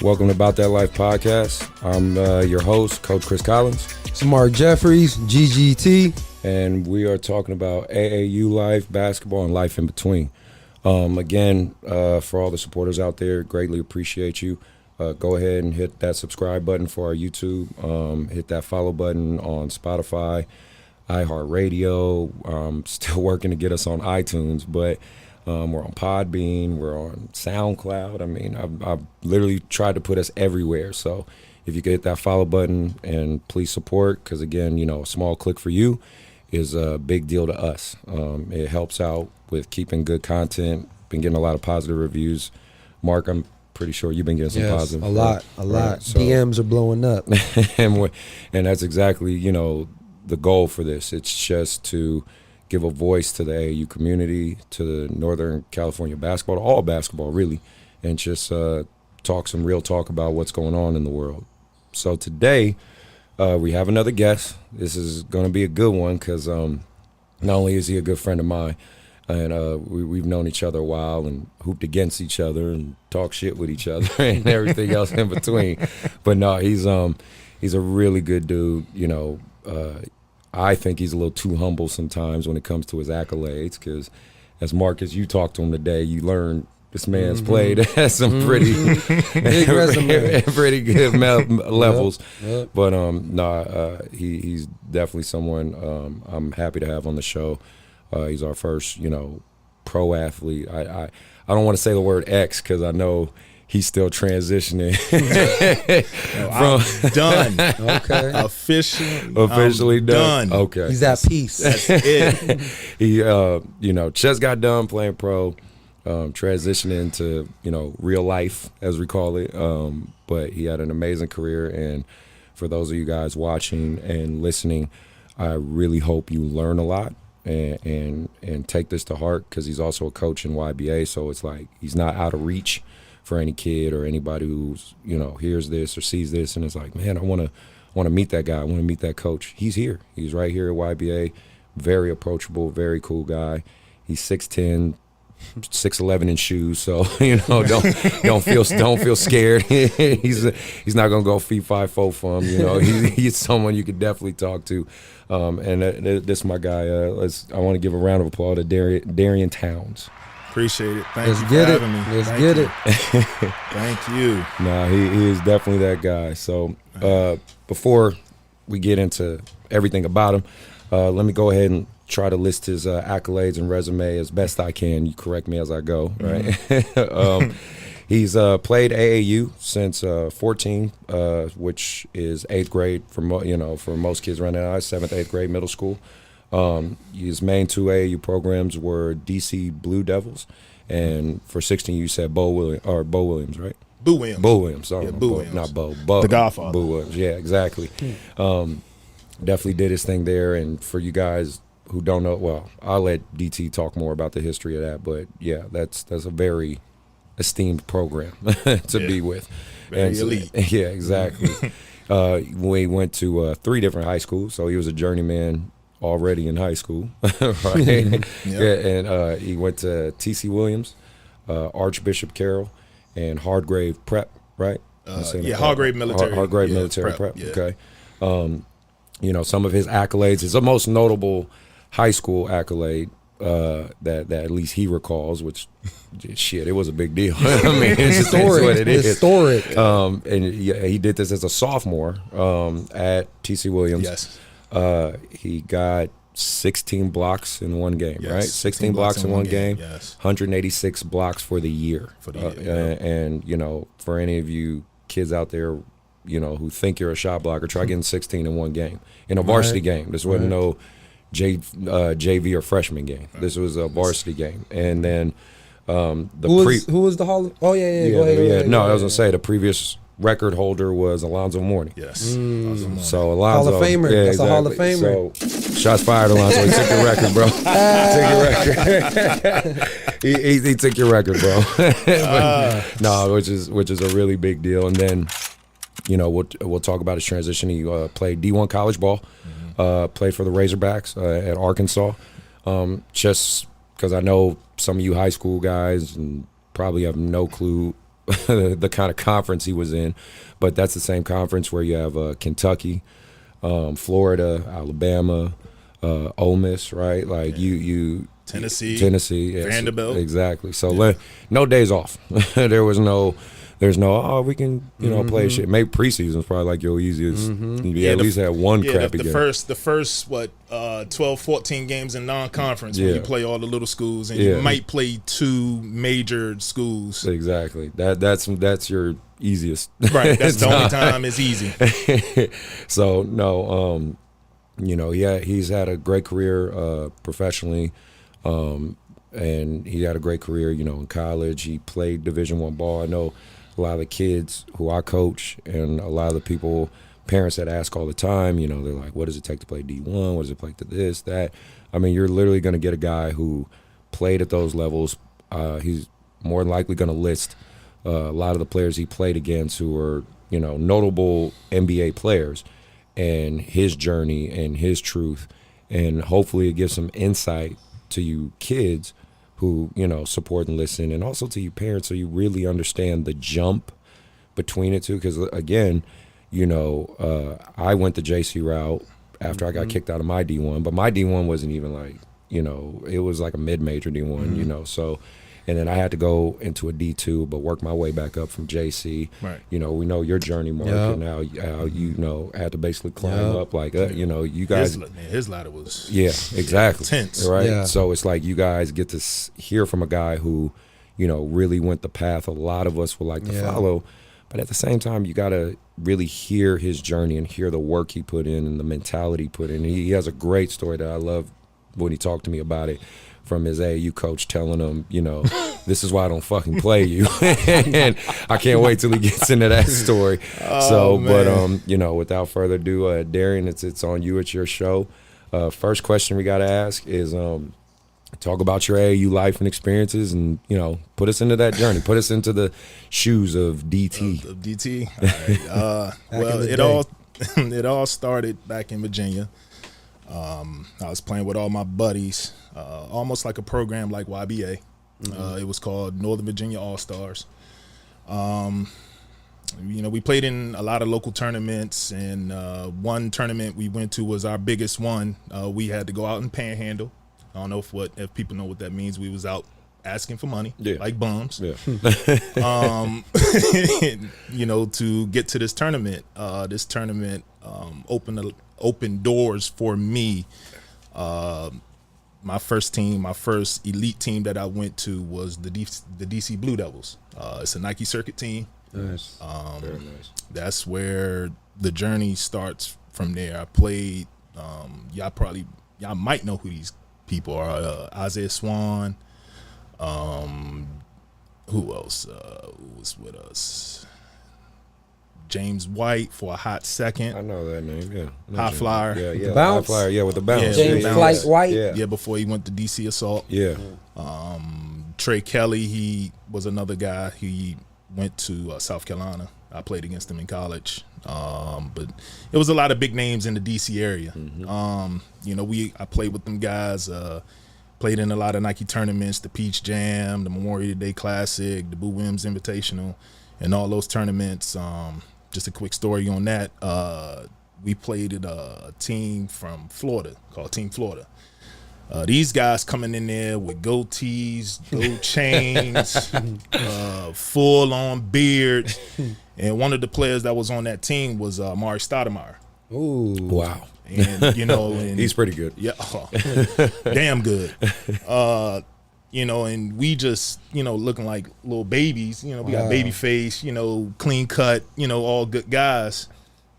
Welcome to Bout That Life Podcast. I'm your host, Coach C.Collins. It's Mark Jeffries, GGT. And we are talking about AAU life, basketball, and life in between. Again, for all the supporters out there, greatly appreciate you. Go ahead and hit that subscribe button for our YouTube. Hit that follow button on Spotify, iHeartRadio. Still working to get us on iTunes, but we're on Podbean, we're on SoundCloud. I mean, I've literally tried to put us everywhere. So if you could hit that follow button and please support, because again, you know, a small click for you is a big deal to us. It helps out with keeping good content. Been getting a lot of positive reviews. Mark, I'm pretty sure you've been getting some positive. A lot. Right? So, DMs are blowing up. and that's exactly, you know, the goal for this. It's just to give a voice to the AAU community, to the Northern California basketball, to all basketball really, and just talk some real talk about what's going on in the world. So today we have another guest. This is going to be a good one because not only is he a good friend of mine, and we've known each other a while and hooped against each other and talked shit with each other and everything else in between. But no, he's a really good dude, you know. I think he's a little too humble sometimes when it comes to his accolades because, as Marcus, you talked to him today, you learned this man's played at some pretty pretty good levels. Yep. But he's definitely someone I'm happy to have on the show. He's our first, you know, pro athlete. I don't want to say the word X because I know he's still transitioning. I'm done. Okay. Officially done. Okay. He's at peace. That's it. He, you know, just got done playing pro, transitioning to, you know, real life, as we call it. But he had an amazing career. And for those of you guys watching and listening, I really hope you learn a lot and take this to heart because he's also a coach in YBA. So it's like he's not out of reach for any kid or anybody who's, you know, hears this or sees this and it's like, man, I want to meet that guy. I want to meet that coach. He's here. He's right here at YBA. Very approachable, very cool guy. He's 6'10", 6'11" in shoes, so you know, don't feel scared. he's not gonna go feet 5'4" for him. You know, he's someone you could definitely talk to. And this is my guy. I want to give a round of applause to Darion Townes. Appreciate it. Thank you for having me. Let's get it. Thank you. Nah, he is definitely that guy. So before we get into everything about him, let me go ahead and try to list his accolades and resume as best I can. You correct me as I go, right? He's played AAU since 14, which is 8th grade for most kids right now. 7th, 8th grade, middle school. His main two AAU programs were DC Blue Devils, and for 16 you said Bo Williams, right? Boo Williams. Bo Williams, sorry. Yeah, Boo Williams. Not Bo. The Godfather. Boo Williams, yeah, exactly. Definitely did his thing there, and for you guys who don't know, well, I'll let DT talk more about the history of that, but yeah, that's a very esteemed program to be with. Very elite. Yeah, exactly. We went to 3 different high schools, so he was a journeyman already in high school, right? Yep. Yeah, and he went to T.C. Williams, Archbishop Carroll, and Hardgrave Prep, right? Hardgrave Military. Hardgrave Military Prep. Yeah. Okay. You know, some of his accolades, his most notable high school accolade that at least he recalls, which shit, it was a big deal. I mean, it's just what it is. Historic. And he did this as a sophomore at T.C. Williams. Yes. He got 16 blocks in one game, yes. right? 16 blocks in one game. Yes. 186 blocks for the year. And, you know, for any of you kids out there, you know, who think you're a shot blocker, try getting 16 in one game. In a varsity game. This wasn't no JV or freshman game. This was a varsity game. And then who was the Hall of... Oh, yeah. Go ahead. I was going to say the previous record holder was Alonzo Mourning. Yes. So Alonzo, Hall of Famer. Yeah, that's exactly. a Hall of Famer. So shots fired, Alonzo. He took your record, bro. Took your record. he took your record, bro. Which is a really big deal. And then, you know, we'll talk about his transition. He played D1 college ball. Played for the Razorbacks at Arkansas. Just because I know some of you high school guys and probably have no clue the kind of conference he was in, but that's the same conference where you have Kentucky, Florida, Alabama, Ole Miss, right? Like you Tennessee, yeah, Vanderbilt, exactly. So no days off. There's no we can play shit. Maybe preseason is probably like your easiest. You at least have one crappy game. The first 12, 14 games in non-conference when you play all the little schools, and you might play 2 major schools. Exactly. That's your easiest. Right. That's the only time it's easy. So no, he's had a great career professionally, and he had a great career, in college. He played Division I ball. I know a lot of the kids who I coach and a lot of the parents that ask all the time, they're like, what does it take to play D1? What does it take to this, that? I mean, you're literally going to get a guy who played at those levels. He's more than likely going to list a lot of the players he played against who are, notable NBA players, and his journey and his truth. And hopefully it gives some insight to you kids who, support and listen, and also to you parents so you really understand the jump between it two. Because, again, I went the JC route after I got kicked out of my D1, but my D1 wasn't even like, it was like a mid-major D1, so, and then I had to go into a D2, but work my way back up from JC. Right. We know your journey, Mark, and how you had to basically climb up, like, you guys. His ladder was exactly intense, right? Yeah. So it's like you guys get to hear from a guy who, really went the path a lot of us would like to follow, but at the same time, you got to really hear his journey and hear the work he put in and the mentality he put in. He has a great story that I love when he talked to me about it, from his AAU coach telling him, this is why I don't fucking play you. And I can't wait till he gets into that story. But without further ado, Darian, it's on you. It's your show. First question we got to ask is talk about your AAU life and experiences, and put us into that journey. Put us into the shoes of DT. Of DT. All right. It all started back in Virginia. I was playing with all my buddies, almost like a program like YBA. It was called Northern Virginia All-Stars. We played in a lot of local tournaments, and one tournament we went to was our biggest one. We had to go out and panhandle. I don't know if people know what that means. We was out asking for money, like bums. Yeah. To get to this tournament. This tournament opened doors for me. My first elite team that I went to was the DC Blue Devils. It's a Nike circuit team. Nice. Very nice. That's where the journey starts from there. I played, y'all might know who these people are. Isaiah Swan. Who else was with us? James White for a hot second. I know that name, yeah. High flyer. Yeah. Bounce? High flyer, yeah, with the bounce. James Flight White? Yeah, before he went to DC Assault. Yeah. Trey Kelly, he was another guy. He went to South Carolina. I played against him in college. But it was a lot of big names in the DC area. I played with them guys, played in a lot of Nike tournaments, the Peach Jam, the Memorial Day Classic, the Boo Williams Invitational, and all those tournaments. Just a quick story on that. We played at a team from Florida called Team Florida. These guys coming in there with goatees, gold chains, full-on beards. And one of the players that was on that team was Mari Stoudemire. Ooh. Wow. And he's pretty good. Yeah, damn good. And we just, looking like little babies. We got baby face, clean cut, all good guys.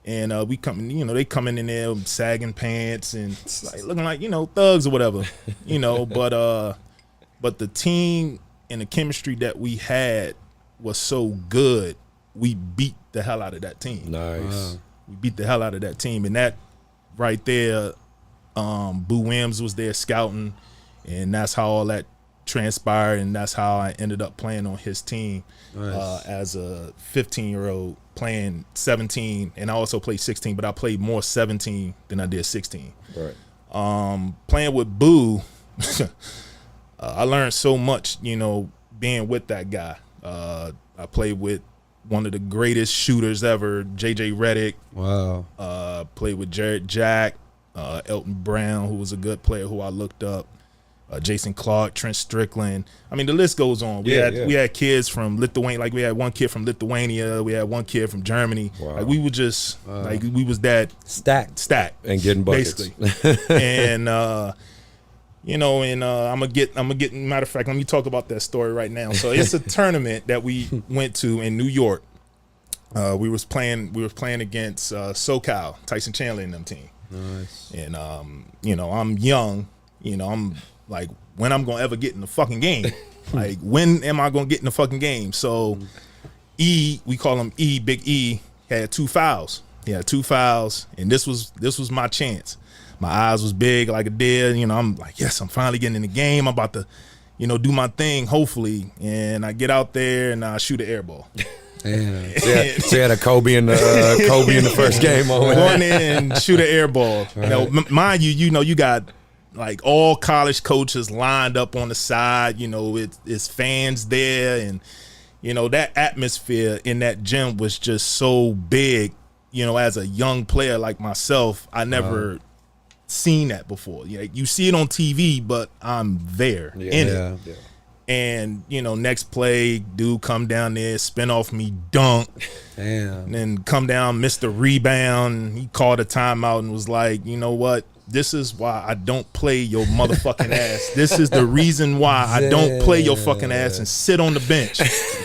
And we coming, they coming in there with sagging pants and like, looking like, thugs or whatever, But the team and the chemistry that we had was so good, we beat the hell out of that team. Nice. Wow. We beat the hell out of that team. And that right there, Boo Williams was there scouting, and that's how all that transpired, and that's how I ended up playing on his team. Nice. As a 15-year-old playing 17, and I also played 16, but I played more 17 than I did 16. Right. Playing with Boo, I learned so much, being with that guy. I played with one of the greatest shooters ever, J.J. Redick. Wow. Played with Jared Jack, Elton Brown, who was a good player who I looked up. Jason Clark, Trent Strickland. I mean, the list goes on. We had kids from Lithuania. Like we had one kid from Lithuania. We had one kid from Germany. Wow. Like we were just like we was that stacked and getting buckets. Basically. And I'm gonna get. Matter of fact, let me talk about that story right now. So it's a tournament that we went to in New York. We was playing against SoCal, Tyson Chandler and them team. Nice. And I'm young. I'm like, when I'm gonna ever get in the fucking game? Like, when am I gonna get in the fucking game? So E, we call him E, Big E, had 2 fouls. He had 2 fouls, and this was my chance. My eyes was big like a deer. I'm like, yes, I'm finally getting in the game. I'm about to, do my thing, hopefully. And I get out there and I shoot an air ball. Damn. So you had a Kobe in the first game moment. Going in and shoot an air ball. Right. Mind you, you got like all college coaches lined up on the side. It's fans there, and that atmosphere in that gym was just so big. As a young player like myself, I never seen that before. You see it on TV, but I'm there in it. Yeah. And next play, dude come down there, spin off me, dunk. Damn. And then come down, missed the rebound. He called a timeout and was like, you know what? This is why I don't play your motherfucking ass. This is the reason why I don't play your fucking ass and sit on the bench.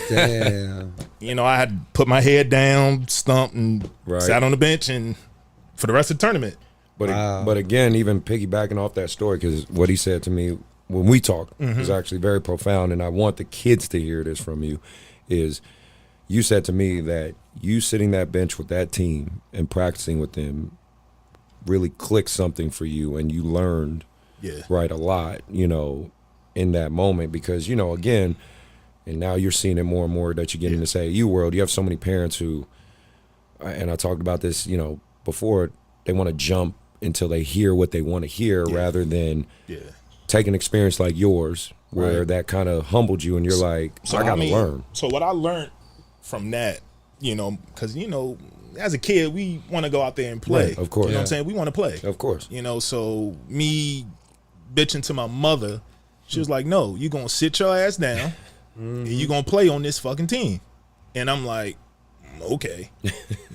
Damn. I had to put my head down, stumped, and sat on the bench and for the rest of the tournament. But again, even piggybacking off that story, because what he said to me when we talked was actually very profound, and I want the kids to hear this from you, is you said to me that you sitting that bench with that team and practicing with them really clicked something for you, and you learned a lot, in that moment, because, again, and now you're seeing it more and more that you get in this AAU world. You have so many parents who, and I talked about this, before, they want to jump until they hear what they want to hear rather than take an experience like yours where that kind of humbled you and you're like, I got to learn. So what I learned from that, because, as a kid, we want to go out there and play. Right, of course. You know what I'm saying? We want to play. Of course. So me bitching to my mother, she was like, no, you're going to sit your ass down and you're going to play on this fucking team. And I'm like, okay.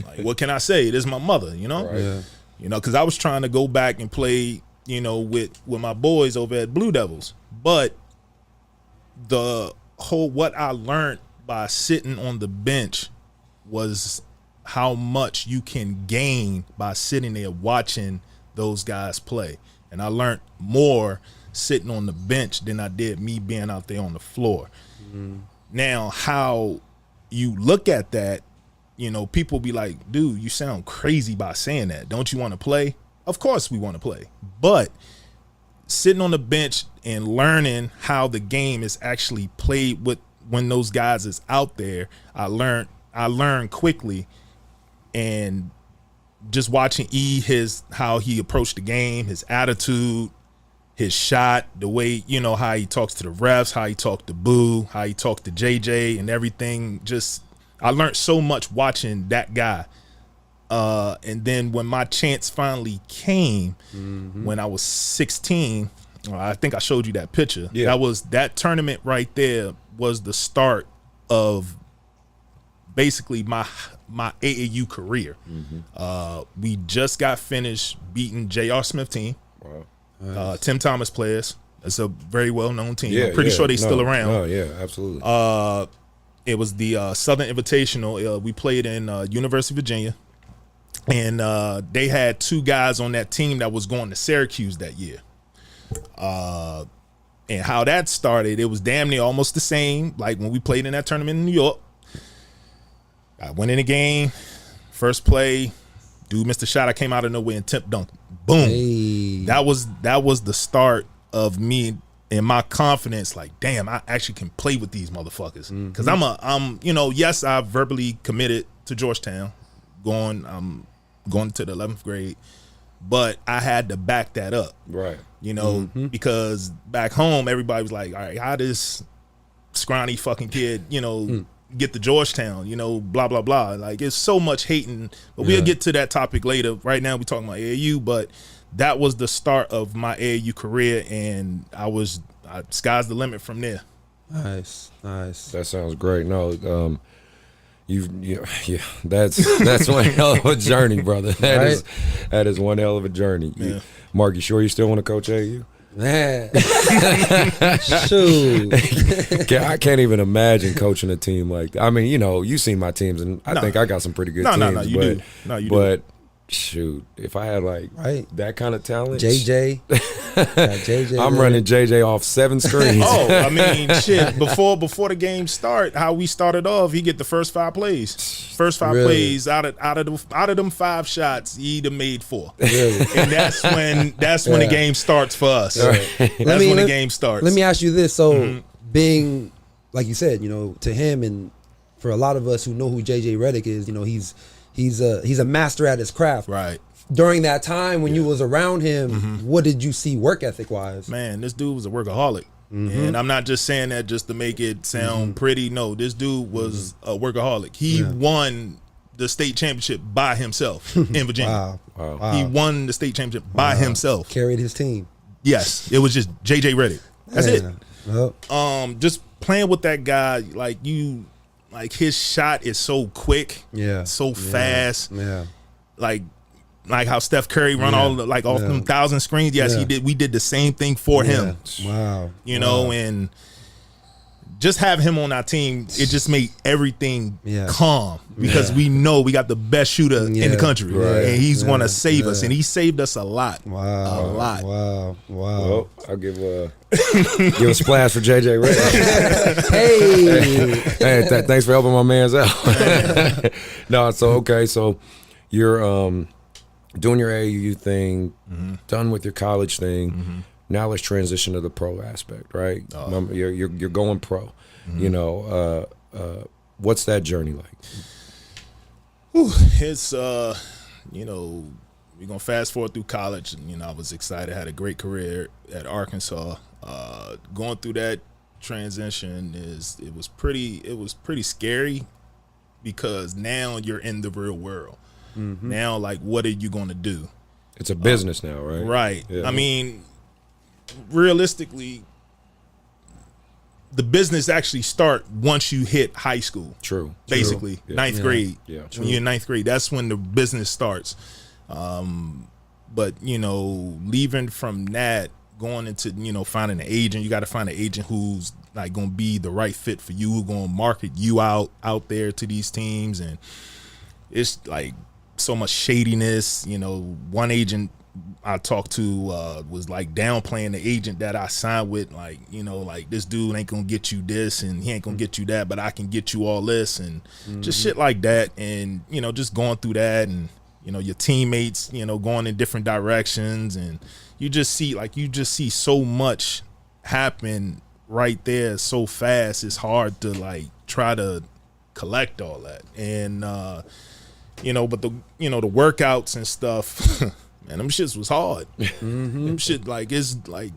Like, what can I say? This is my mother, Right. Yeah. Because I was trying to go back and play, with my boys over at Blue Devils. But what I learned by sitting on the bench was how much you can gain by sitting there watching those guys play. And I learned more sitting on the bench than I did me being out there on the floor. Now, how you look at that, people be like, dude, you sound crazy by saying that. Don't you want to play? Of course we want to play. But sitting on the bench and learning how the game is actually played when those guys is out there, I learned quickly. And just watching how he approached the game, his attitude, his shot, the way, how he talks to the refs, how he talked to Boo, how he talked to JJ and everything. Just, I learned so much watching that guy. And then when my chance finally came, when I was 16, I think I showed you that picture. Yeah. That tournament right there was the start of basically my AAU career. We just got finished beating J.R. Smith team. Wow. Nice. Tim Thomas players. It's a very well-known team. I'm pretty sure they're still around. Oh, yeah, absolutely. It was the Southern Invitational. We played in University of Virginia. And they had 2 guys on that team that was going to Syracuse that year. And how that started, it was damn near almost the same like when we played in that tournament in New York. I went in the game, first play, dude missed a shot. I came out of nowhere and tip dunked. Boom. Hey. That was the start of me and my confidence. Like, damn, I actually can play with these motherfuckers. Because I'm yes, I verbally committed to Georgetown, going to the 11th grade, but I had to back that up. Right. Because back home everybody was like, all right, how this scrawny fucking kid, get to Georgetown, you know, blah, blah, blah. Like, it's so much hating. But we'll get to that topic later. Right now, we're talking about AAU, but that was the start of my AAU career, and sky's the limit from there. Nice. That sounds great. No, that's one hell of a journey, brother. That is one hell of a journey. Yeah. Mark, you sure you still want to coach AAU? Man, shoot. I can't even imagine coaching a team like that. I mean, you know, you've seen my teams, and I think I got some pretty good teams. No, you do. No, you do. Shoot, if I had that kind of talent, JJ, I'm running JJ off 7 screens. Oh, I mean, shit. Before the game start, how we started off, he get the first 5 plays. First 5 plays out of them 5 shots, he'd have made 4. Really? And that's when the game starts for us. Right. That's when the game starts. Let me ask you this: so, being like you said, you know, to him and for a lot of us who know who JJ Redick is, you know, he's a master at his craft. Right. During that time when you was around him, what did you see work ethic wise? Man, this dude was a workaholic. And I'm not just saying that just to make it sound pretty. No, this dude was a workaholic. He won the state championship by himself in Virginia. Wow. He won the state championship by himself. Carried his team. Yes. It was just JJ Redick. That's it. Yep. Just playing with that guy, like his shot is so quick, so fast, like how Steph Curry run all them 1,000 screens. Yes, he did. We did the same thing for him. Wow, you know, and just have him on our team, it just made everything calm because we know we got the best shooter in the country, and he's going to save us, and he saved us a lot. Wow. Well, I'll give a splash for JJ Redick. Hey, thanks for helping my man's out. No, so you're doing your AAU thing, done with your college thing. Now let's transition to the pro aspect, right? You're going pro. You know, what's that journey like? It's you know, we're gonna fast forward through college, and you know, I was excited. Had a great career at Arkansas. Going through that transition it was pretty scary because now you're in the real world. Now, like, what are you gonna do? It's a business now, right? Right. Yeah. I mean, realistically, the business actually start once you hit high school. True. Basically, Yeah. ninth grade. Yeah. When you're in 9th grade, that's when the business starts. But you know, leaving from that, going into, you know, finding an agent, you got to find an agent who's like going to be the right fit for you, who's going to market you out there to these teams. And it's like so much shadiness. You know, one agent I talked to was like downplaying the agent that I signed with, like, you know, like, this dude ain't gonna get you this and he ain't gonna get you that, but I can get you all this, and just shit like that. And, you know, just going through that, and, you know, your teammates, you know, going in different directions, and you just see so much happen right there so fast. It's hard to like try to collect all that. And you know, but the workouts and stuff, man, them shits was hard. Them shit, like, it's like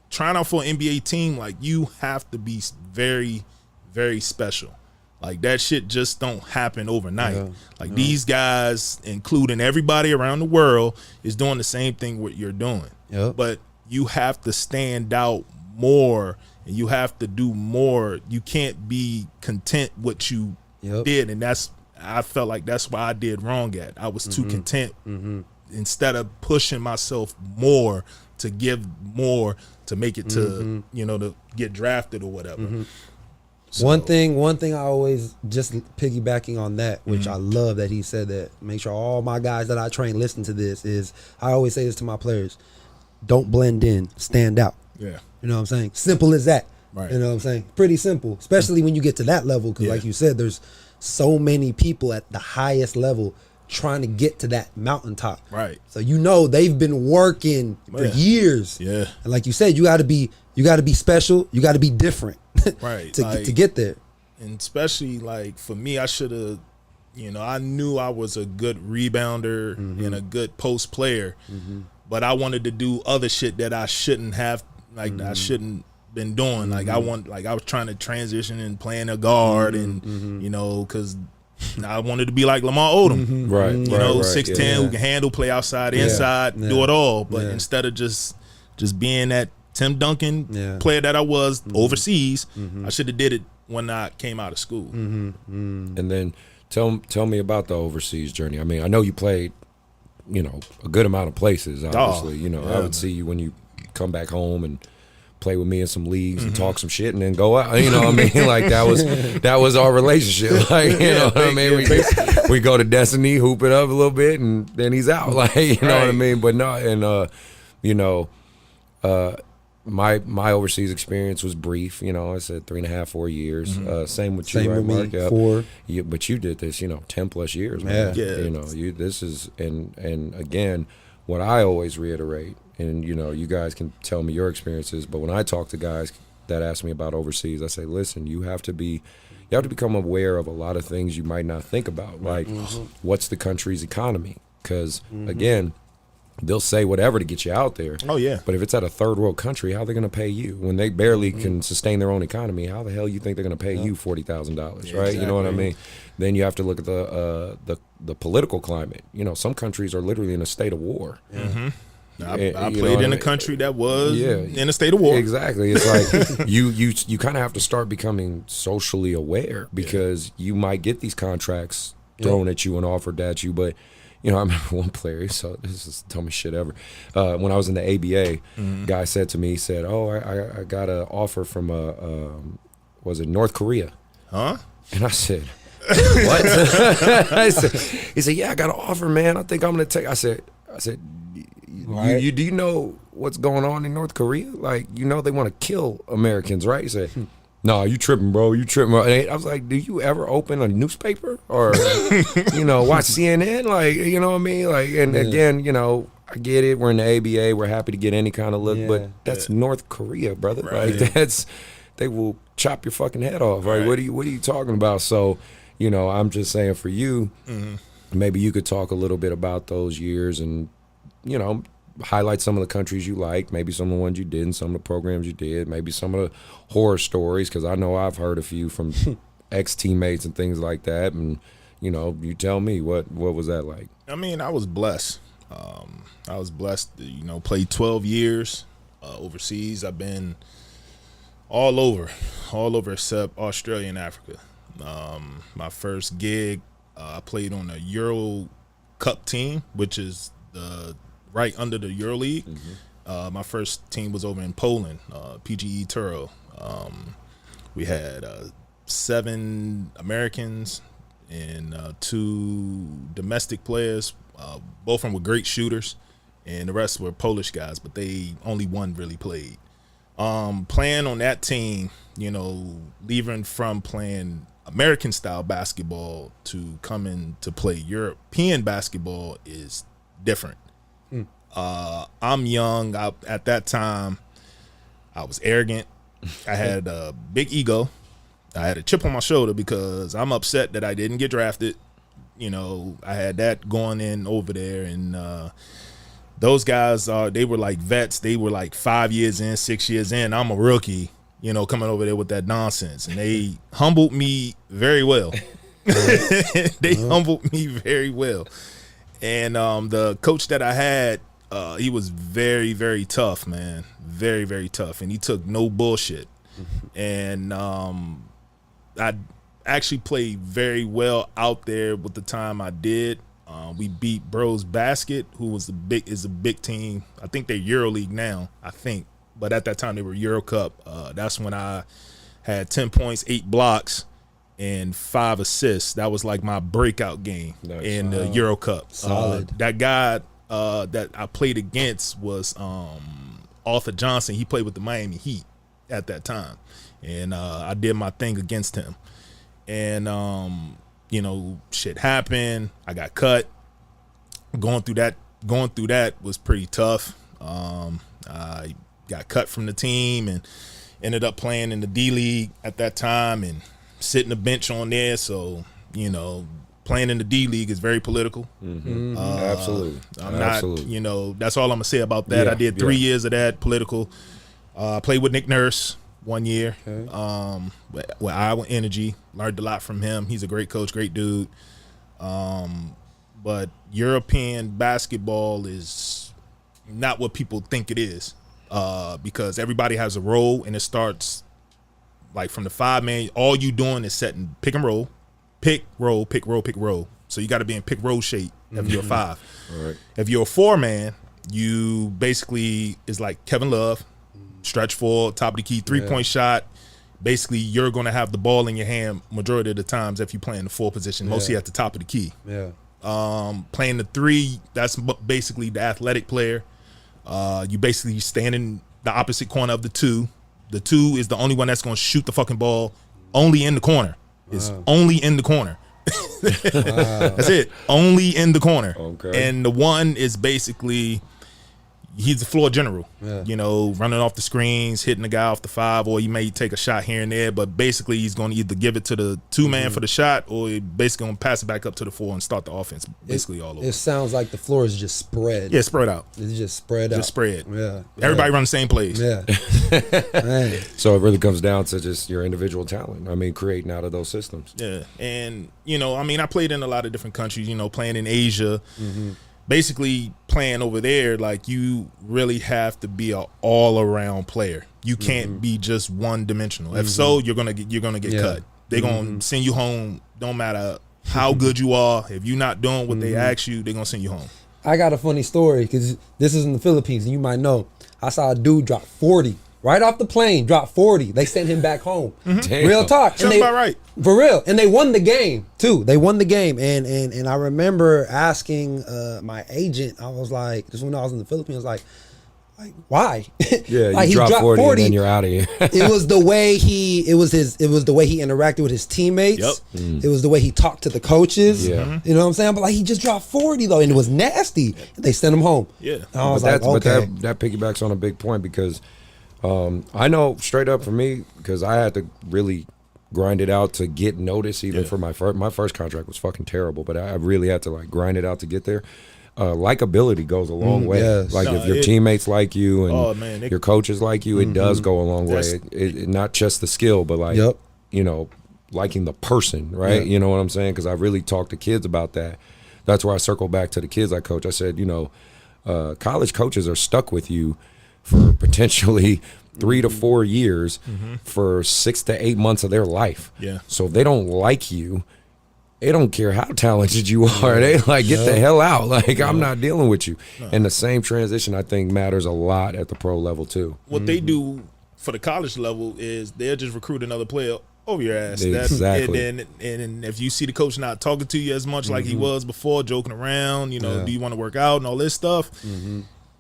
trying out for an NBA team, like, you have to be very, very special. Like, that shit just don't happen overnight. These guys, including everybody around the world, is doing the same thing what you're doing. But you have to stand out more, and you have to do more. You can't be content what you did, and I felt like that's why I did wrong at. I was too content. Instead of pushing myself more to give more to make it to, you know, to get drafted or whatever. So, one thing I always, just piggybacking on that, which I love that he said that, make sure all my guys that I train listen to this, is I always say this to my players: don't blend in, stand out. Yeah. You know what I'm saying? Simple as that. Right. You know what I'm saying? Pretty simple, especially when you get to that level, because like you said, there's so many people at the highest level trying to get to that mountaintop. Right. So, you know, they've been working for years. Yeah. And like you said, you got to be special. You got to be different. Right. to get there. And especially, like, for me, I should have, you know, I knew I was a good rebounder and a good post player, but I wanted to do other shit that I shouldn't have, like, I shouldn't been doing. Like I was trying to transition and playing a guard, and you know, because I wanted to be like Lamar Odom, right? You know, 6'10", who can handle, play outside, inside, do it all. But instead of just being that Tim Duncan player that I was overseas, I should have did it when I came out of school. And then tell me about the overseas journey. I mean, I know you played, you know, a good amount of places. Obviously, you know, I would see you when you come back home and play with me in some leagues and talk some shit and then go out. You know what I mean? Like that was our relationship. Like, you know what I mean? We go to Destiny, hoop it up a little bit, and then he's out. Like, you know what I mean? But no, and you know, my overseas experience was brief. You know, I said 3.5, 4 years. Same with you, Same right, with me, Mark? 4. But you did this, you know, 10+ years, man. Yeah. You know, this is and again, what I always reiterate. And, you know, you guys can tell me your experiences, but when I talk to guys that ask me about overseas, I say, listen, you have to become aware of a lot of things you might not think about, like what's the country's economy? Because, again, they'll say whatever to get you out there. Oh, yeah. But if it's at a third world country, how are they going to pay you? When they barely can sustain their own economy, how the hell you think they're going to pay you $40,000, right? Exactly. You know what I mean? Then you have to look at the political climate. You know, some countries are literally in a state of war. I played in a country that was in a state of war. Exactly. It's like you kind of have to start becoming socially aware because you might get these contracts thrown at you and offered at you. But, you know, I remember one player, so this is the dumbest shit ever. When I was in the ABA, guy said to me, he said, oh, I got an offer from, was it North Korea? Huh? And I said, what? He said, yeah, I got an offer, man. I think I'm going to take. I said, You do you know what's going on in North Korea? Like, you know they want to kill Americans, right? He said, no, you tripping, bro. You tripping. Bro. And I was like, do you ever open a newspaper or, you know, watch CNN? Like, you know what I mean? Like, and again, you know, I get it. We're in the ABA. We're happy to get any kind of look, but that's North Korea, brother. Right. Like, they will chop your fucking head off, right? What are you talking about? So, you know, I'm just saying for you, maybe you could talk a little bit about those years and, you know, highlight some of the countries you like, maybe some of the ones you didn't, some of the programs you did, maybe some of the horror stories, because I know I've heard a few from ex-teammates and things like that. And, you know, you tell me, what was that like? I mean, I was blessed. I was blessed to, you know, play 12 years overseas. I've been all over except Australia and Africa. My first gig, I played on a Euro Cup team, which is right under the EuroLeague. My first team was over in Poland, PGE Turo. We had 7 Americans and 2 domestic players. Both of them were great shooters, and the rest were Polish guys, but only one really played. Playing on that team, you know, leaving from playing American-style basketball to coming to play European basketball is different. I'm young. At that time, I was arrogant. I had a big ego. I had a chip on my shoulder because I'm upset that I didn't get drafted. You know, I had that going in over there, and those guys they were like vets. They were like 5 years in, 6 years in. I'm a rookie, you know, coming over there with that nonsense, and they humbled me very well. They humbled me very well, and the coach that I had, he was very, very tough, man, very, very tough, and he took no bullshit, and I actually played very well out there with the time I did. We beat Bros Basket, who is a big team. I think they're EuroLeague now, I think. But at that time, they were Euro Cup. That's when I had 10 points, 8 blocks, and 5 assists. That was like my breakout game in the Euro Cup. Solid. That guy that I played against was Arthur Johnson. He played with the Miami Heat at that time. And I did my thing against him. And, you know, shit happened. I got cut. Going through that was pretty tough. I got cut from the team and ended up playing in the D-League at that time and sitting the bench on there. So, you know, playing in the D-League is very political. Absolutely. I'm not, you know, that's all I'm going to say about that. I did 3 years of that political. I played with Nick Nurse. 1 year. Okay. With Iowa Energy, learned a lot from him. He's a great coach, great dude. But European basketball is not what people think it is, because everybody has a role, and it starts like from the 5-man. All you doing is setting pick and roll, pick, roll, pick, roll, pick, roll. So you got to be in pick roll shape if you're a 5. Right. If you're a 4-man, you basically is like Kevin Love, stretch 4, top of the key, 3-point shot. Basically, you're going to have the ball in your hand majority of the times if you play in the 4 position, mostly at the top of the key. Yeah. Playing the 3, that's basically the athletic player. You basically stand in the opposite corner of the 2. The 2 is the only one that's going to shoot the fucking ball only in the corner. It's only in the corner. That's it. Only in the corner. Okay. And the 1 is basically, he's the floor general. Yeah. You know, running off the screens, hitting the guy off the 5, or he may take a shot here and there, but basically he's going to either give it to the 2-man for the shot, or he basically going to pass it back up to the 4 and start the offense basically all over. It sounds like the floor is just spread. Yeah, spread out. It's just spread out. Just spread. Yeah. Everybody run the same plays. Yeah. Man. So it really comes down to just your individual talent. I mean, creating out of those systems. Yeah. And, you know, I mean, I played in a lot of different countries, you know, playing in Asia. Basically playing over there, like, you really have to be an all-around player. You can't be just one-dimensional. If so, you're gonna get cut. They're gonna send you home. Don't matter how good you are. If you're not doing what they ask you, they're gonna send you home. I got a funny story because this is in the Philippines, and you might know. I saw a dude drop 40 right off the plane. Drop 40. They sent him back home. Real talk. Sounds about right. For real. And they won the game too. They won the game. And I remember asking my agent, I was like, this when I was in the Philippines, like why? Yeah, like you drop 40 and then you're out of here. It was the way he interacted with his teammates. Yep. It was the way he talked to the coaches. Yeah. You know what I'm saying? But like, he just dropped 40 though, and it was nasty. They sent him home. Yeah. And I was like, But okay. that piggybacks on a big point, because I know straight up for me, because I had to really grind it out to get noticed. Even for my first contract was fucking terrible, but I really had to like grind it out to get there. Likability goes a long way. Yes. Like if your teammates like you and your coaches like you, it does go a long way. It not just the skill, but like you know, liking the person, right? You know what I'm saying? Because I really talk to kids about that. That's why I circle back to the kids I coach. I said, you know, college coaches are stuck with you for potentially 3 to 4 years for 6 to 8 months of their life. Yeah. So if they don't like you, they don't care how talented you are. They like, get the hell out. Like, I'm not dealing with you. And the same transition, I think, matters a lot at the pro level too. What they do for the college level is they'll just recruit another player over your ass. Exactly. And if you see the coach not talking to you as much like he was before, joking around, you know, do you want to work out and all this stuff?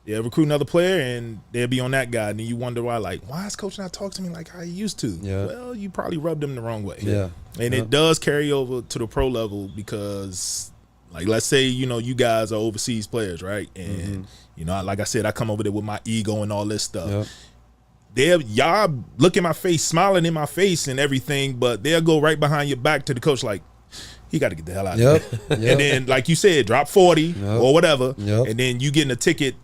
They'll recruit another player and they'll be on that guy. And then you wonder why is coach not talking to me like how he used to? Yeah. Well, you probably rubbed him the wrong way. Yeah. And it does carry over to the pro level because, like, let's say, you know, you guys are overseas players, right? And, you know, like I said, I come over there with my ego and all this stuff. Y'all look in my face, smiling in my face and everything, but they'll go right behind your back to the coach like, he got to get the hell out of here. And then, like you said, drop 40 or whatever, and then you getting a ticket,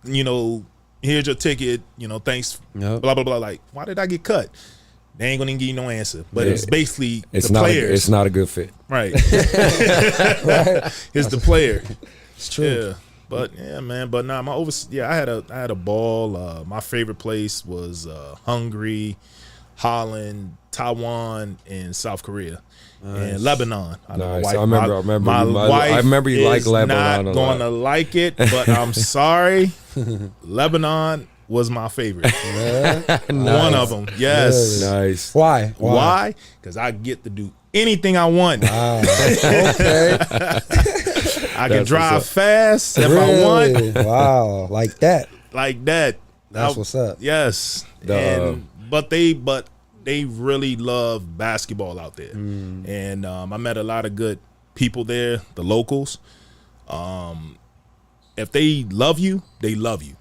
you know, here's your ticket, you know, thanks, blah, blah, blah. Like, why did I get cut? They ain't going to give you no answer. But it's basically the players. It's not a good fit. Right. It's the player. It's true. Yeah. But yeah, man. But nah, I had a ball. My favorite place was Hungary, Holland, Taiwan, and South Korea. And Lebanon. I remember you like Lebanon. Not going to like it, but I'm sorry. Lebanon was my favorite. One of them. Yes. Nice. Why? Why? Because I get to do anything I want. Wow. Okay. I can drive fast if I want. Wow. Like that. Like that. That's what's up. Yes. But they really love basketball out there. And I met a lot of good people there, the locals. If they love you, they love you.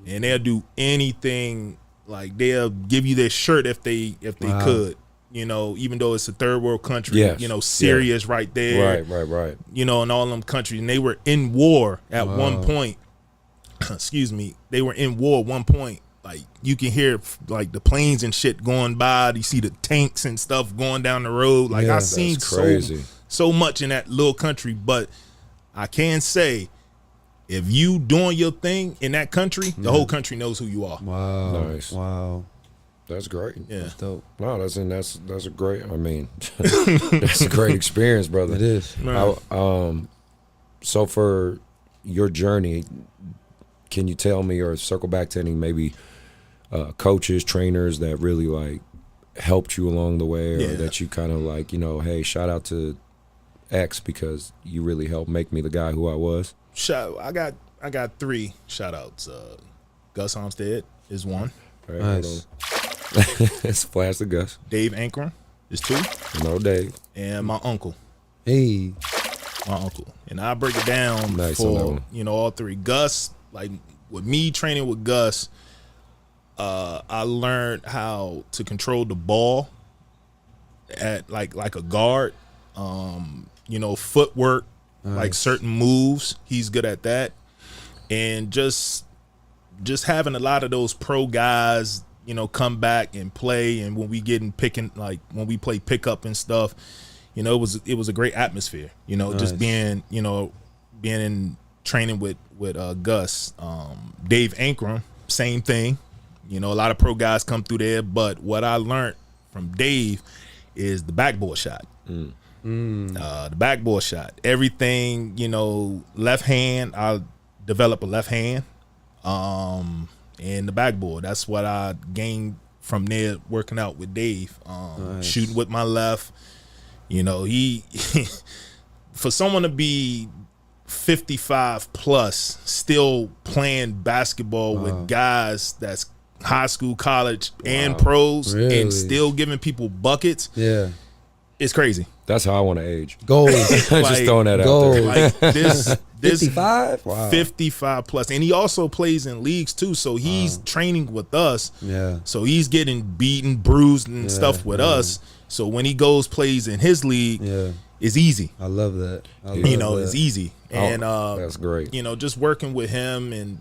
And they'll do anything. Like, they'll give you their shirt if they could. You know, even though it's a third world country, you know, Syria's right there. Right. You know, in all them countries. And they were in war at one point. Excuse me. They were in war at one point like you can hear like the planes and shit going by. You see the tanks and stuff going down the road. Like I seen so much in that little country, but I can say if you doing your thing in that country, the whole country knows who you are. Wow. Nice. Wow. That's great. Yeah. That's dope. No, that's a great. I mean, that's a great experience, brother. It is. So for your journey, can you tell me or circle back to any maybe coaches, trainers that really like helped you along the way, or that you kind of like, hey, shout out to X because you really helped make me the guy who I was? I got 3 shout outs. Gus Homestead is one. Right, nice. It's Flash the Gus. Dave Ankrum is 2. No Dave. And my uncle. Hey. My uncle. And I break it down nice for all 3. Gus, like with me training with Gus, I learned how to control the ball at like a guard. Footwork, nice. Like certain moves, he's good at that. And just having a lot of those pro guys, come back and play, and when we when we play pickup and stuff, it was a great atmosphere. Nice. Just being in training with Gus. Dave Ankrum, same thing. A lot of pro guys come through there, but what I learned from Dave is the backboard shot. The backboard shot. Everything, left hand, I'll develop a left hand. And the backboard. That's what I gained from there working out with Dave. Nice. Shooting with my left. He for someone to be 55 plus still playing basketball with guys that's high school, college, and pros, and still giving people buckets. Yeah. It's crazy. That's how I want to age. Gold. Just throwing that out there. Like this 55? Wow. 55 plus. And he also plays in leagues too. So he's training with us. Yeah. So he's getting beaten, bruised, and stuff with us. So when he plays in his league, it's easy. I love that. It's easy. And that's great. Just working with him and,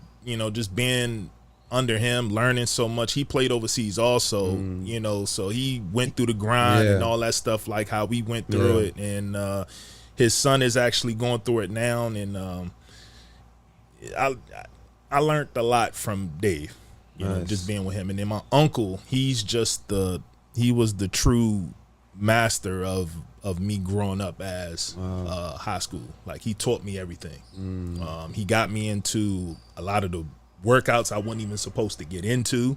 just being under him, learning so much. He played overseas also, so he went through the grind and all that stuff, like how we went through it. And his son is actually going through it now. And I learned a lot from Dave, just being with him. And then my uncle, he was the true master of me growing up as high school. Like he taught me everything. He got me into a lot of the workouts I wasn't even supposed to get into.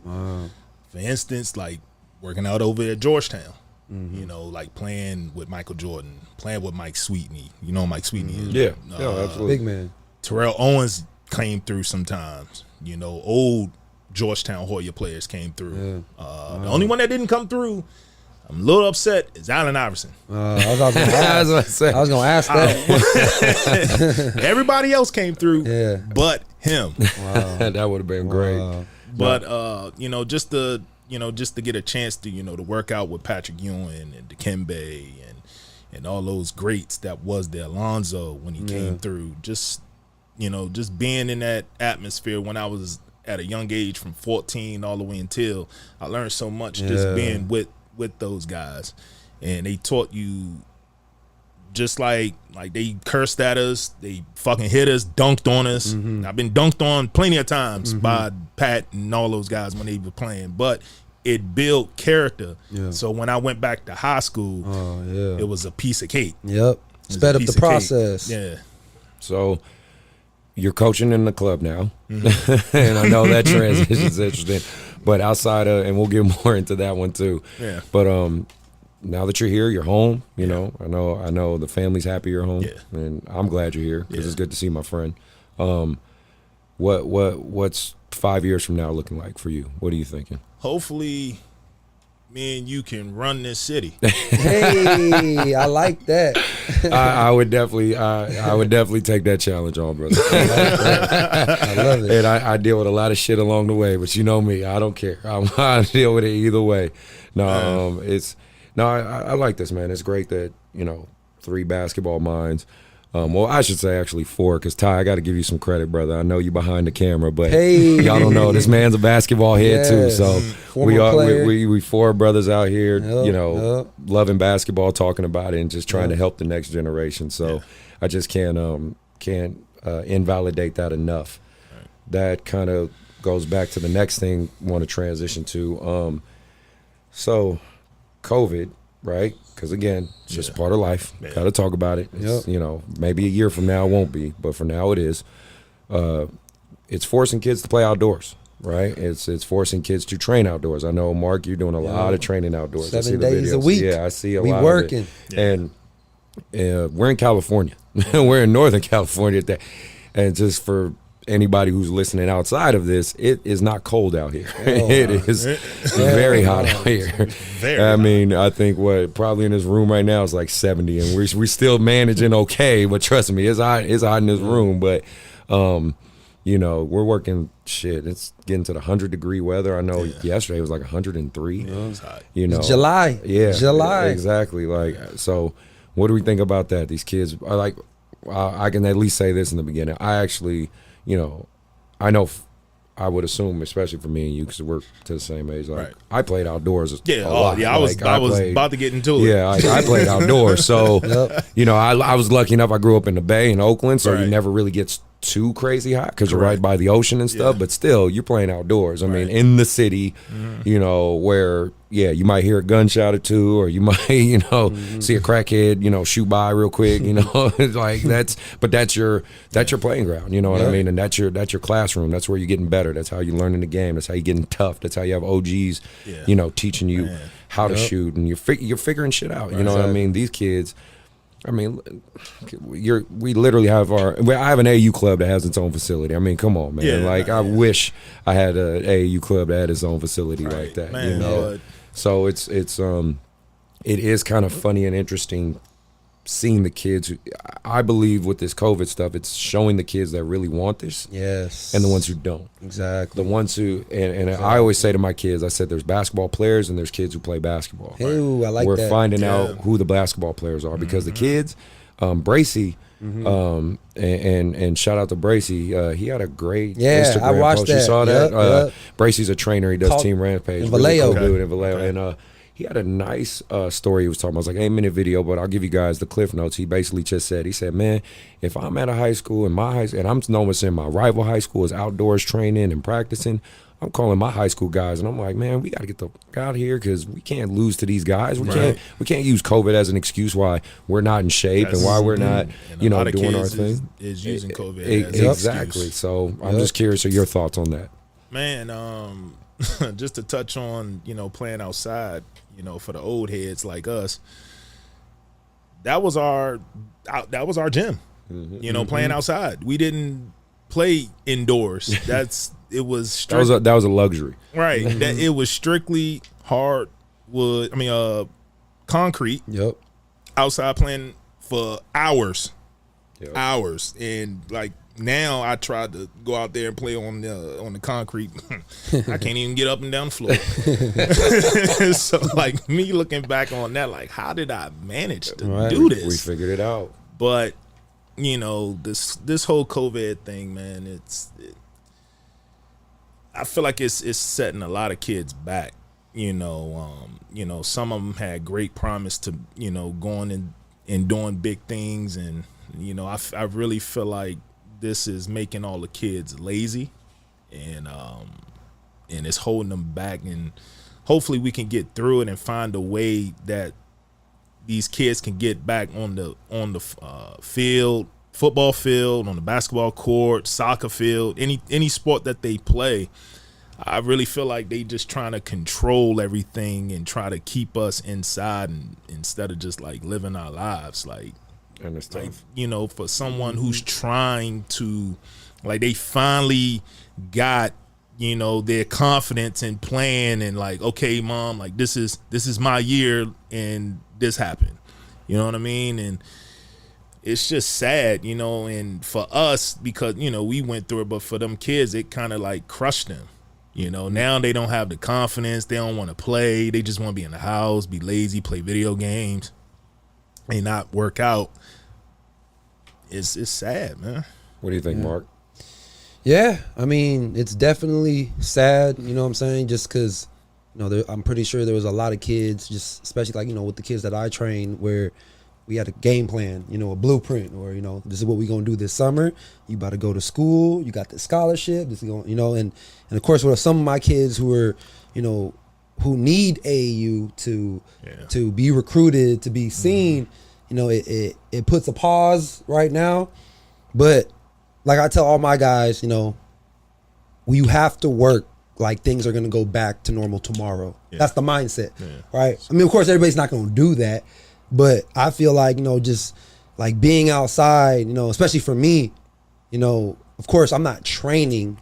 For instance, like working out over at Georgetown, like playing with Michael Jordan, playing with Mike Sweetney. You know who Mike Sweetney is? Yeah, absolutely. Big man. Terrell Owens came through sometimes. Old Georgetown Hoya players came through. The only one that didn't come through, I'm a little upset, is Allen Iverson. I was going to ask that. Everybody else came through, but him. Wow. That would have been great. But just to get a chance to to work out with Patrick Ewing and Dikembe and all those greats that was there, Alonzo when he came through, just being in that atmosphere when I was at a young age from 14 all the way until I learned so much just being with those guys. And they taught you, just like they cursed at us, they fucking hit us, dunked on us. I've been dunked on plenty of times by Pat and all those guys when they were playing, but it built character. So when I went back to high school, it was a piece of cake. Yep. Sped up the process. Yeah. So you're coaching in the club now, and I know that transition's interesting. But outside of, and we'll get more into that one too. Yeah. But now that you're here, you're home. I know the family's happy you're home, and I'm glad you're here because it's good to see my friend. What's 5 years from now looking like for you? What are you thinking? Hopefully, me and you can run this city. Hey, I like that. I would definitely take that challenge on, brother. I love it. And I deal with a lot of shit along the way, but you know me, I don't care. I deal with it either way. No, I like this, man. It's great that 3 basketball minds Well, I should say actually 4, because Ty, I got to give you some credit, brother. I know you behind the camera, but hey, y'all don't know this man's a basketball head too. So we 4 brothers out here, loving basketball, talking about it, and just trying to help the next generation. So I just can't invalidate that enough. Right. That kind of goes back to the next thing I want to transition to. So COVID, right? Because again, it's just part of life. Got to talk about it. It's, maybe a year from now it won't be, but for now it is. It's forcing kids to play outdoors, right? It's forcing kids to train outdoors. I know, Mark, you're doing a lot of training outdoors. 7 days a week. Yeah, I see a lot of it. We working. And we're in California. We're in Northern California at that. And just for anybody who's listening outside of this, it is not cold out here. It is very hot out here. I mean, I think probably in this room right now is like 70, and we're still managing okay. But trust me, it's hot in this room. But we're working shit. It's getting to the 100-degree weather. I know yesterday it was like 103. It was hot. It's July. Yeah, July. Exactly. So what do we think about that? These kids are like, I can at least say this in the beginning. I actually, I know I would assume, especially for me and you, because we're to the same age. Like, I played outdoors a lot. I was about to get into it. Yeah, I played outdoors. So, I was lucky enough. I grew up in the Bay in Oakland, so you never really get too crazy hot because you're right by the ocean and stuff. But still, you're playing outdoors. I mean, in the city, where you might hear a gunshot or two, or you might see a crackhead shoot by real quick. Like that's your playing ground. You know what I mean? And that's your classroom. That's where you're getting better. That's how you're learning the game. That's how you're getting tough. That's how you have OGs teaching you how to shoot, and you're figuring shit out. You know what I mean? These kids. I mean, we literally have I have an AAU club that has its own facility. I mean, come on, man. I wish I had an AAU club that had its own facility like that. Man, So it is kind of funny and interesting seeing the kids. I believe with this COVID stuff, it's showing the kids that really want this. Yes. And the ones who don't. Exactly. The ones who, and I always say to my kids, I said, there's basketball players and there's kids who play basketball. Ooh, I like We're that. finding out who the basketball players are, because the kids, Bracy, and shout out to Bracy. He had a great Instagram I watched post. that. You saw that? Bracy's a trainer. He does Team Rampage. In Vallejo. Really cool dude in Vallejo. And he had a nice story he was talking about. It was like an 8-minute video, but I'll give you guys the cliff notes. He basically just said, man, if I'm at a high school and I'm noticing my rival high school is outdoors training and practicing, I'm calling my high school guys, and I'm like, man, we got to get the fuck out here, because we can't lose to these guys. We can't use COVID as an excuse why we're not in shape and why we're not, doing our thing. Is using COVID as an exactly. excuse. So I'm just curious of your thoughts on that. Man, just to touch on, playing outside, for the old heads like us, that was our gym. Playing outside. We didn't play indoors. It was strict, that was a luxury. Right. That it was strictly hardwood. Concrete. Yep. Outside playing for hours. Hours. And now I tried to go out there and play on the concrete. I can't even get up and down the floor. So me looking back on that, how did I manage to do this? We figured it out. But this whole COVID thing, man, I feel like it's setting a lot of kids back. Some of them had great promise to going and doing big things, and I really feel like this is making all the kids lazy, and it's holding them back. And hopefully we can get through it and find a way that these kids can get back on the field, football field, on the basketball court, soccer field, any sport that they play. I really feel like they just trying to control everything and try to keep us inside, and instead of just living our lives. And it's tough. For someone who's trying to, they finally got, their confidence in playing, and okay, mom, this is my year, and this happened. You know what I mean? And it's just sad, and for us, because, we went through it, but for them kids, it kind of crushed them. Now they don't have the confidence. They don't want to play. They just want to be in the house, be lazy, play video games, and not work out. it's sad, man. What do you think, Mark? Yeah, I mean, it's definitely sad, you know what I'm saying? Just because, I'm pretty sure there was a lot of kids, just especially like, with the kids that I trained, where we had a game plan, a blueprint, or, this is what we're going to do this summer. You about to go to school. You got the scholarship. This is going, and of course, with some of my kids who are, who need AAU to be recruited, to be seen, it puts a pause right now. But like I tell all my guys, you have to work like things are going to go back to normal tomorrow. Yeah. That's the mindset, right? I mean, of course, everybody's not going to do that. But I feel like, just like being outside, especially for me, of course, I'm not training,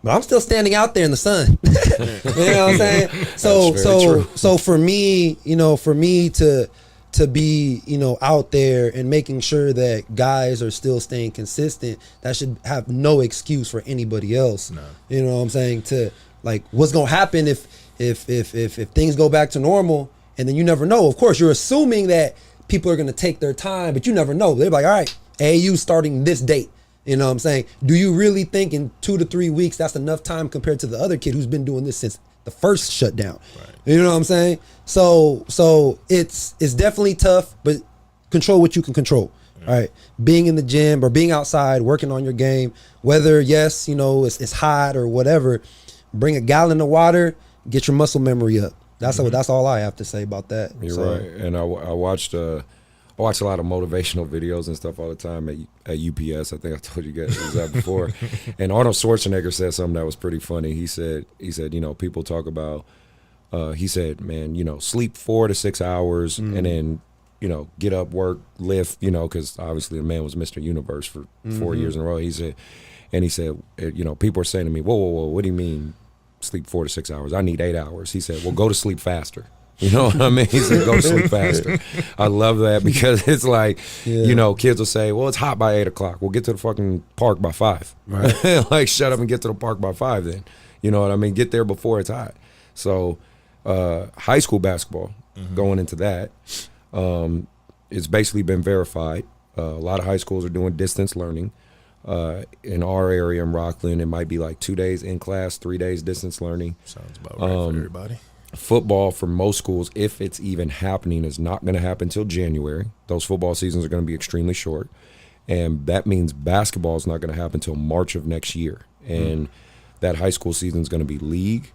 but I'm still standing out there in the sun. You know what I'm saying? So for me, to be, out there and making sure that guys are still staying consistent, that should have no excuse for anybody else. No. You know what I'm saying? To like, what's gonna happen if things go back to normal, and then you never know. Of course, you're assuming that people are gonna take their time, but you never know. They're like, all right, AAU starting this date. You know what I'm saying? Do you really think in 2 to 3 weeks that's enough time compared to the other kid who's been doing this since the first shutdown? Right. You know what I'm saying? So it's definitely tough, but control what you can control. All right, being in the gym or being outside, working on your game, whether it's hot or whatever, bring a gallon of water, get your muscle memory up. That's all I have to say about that. You're right. And I watched a lot of motivational videos and stuff all the time at UPS. I think I told you guys that before. And Arnold Schwarzenegger said something that was pretty funny. He said, people talk about, he said, man, sleep 4 to 6 hours and then, get up, work, lift, because obviously the man was Mr. Universe for 4 years in a row. He said, people are saying to me, whoa, what do you mean sleep 4 to 6 hours? I need 8 hours. He said, well, go to sleep faster. You know what I mean? He said, go to sleep faster. I love that because it's like, kids will say, well, it's hot by 8 o'clock. We'll get to the fucking park by 5. Right. Like, shut up and get to the park by 5 then. You know what I mean? Get there before it's hot. So high school basketball, going into that, it's basically been verified. A lot of high schools are doing distance learning. In our area in Rockland, it might be like 2 days in class, 3 days distance learning. Sounds about right for everybody. Football for most schools, if it's even happening, is not going to happen until January. Those football seasons are going to be extremely short. And that means basketball is not going to happen until March of next year. And that high school season is going to be league,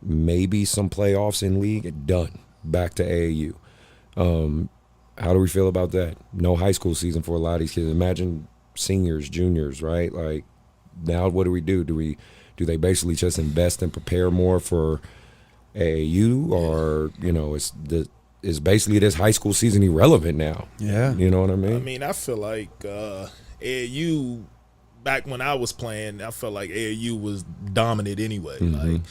maybe some playoffs in league, and done. Back to AAU. How do we feel about that? No high school season for a lot of these kids. Imagine seniors, juniors, right? Like, now what do? Do they basically just invest and prepare more for AAU, or is basically this high school season irrelevant now? Yeah, you know what I mean. I mean, I feel like AAU back when I was playing, I felt like AAU was dominant anyway. Like,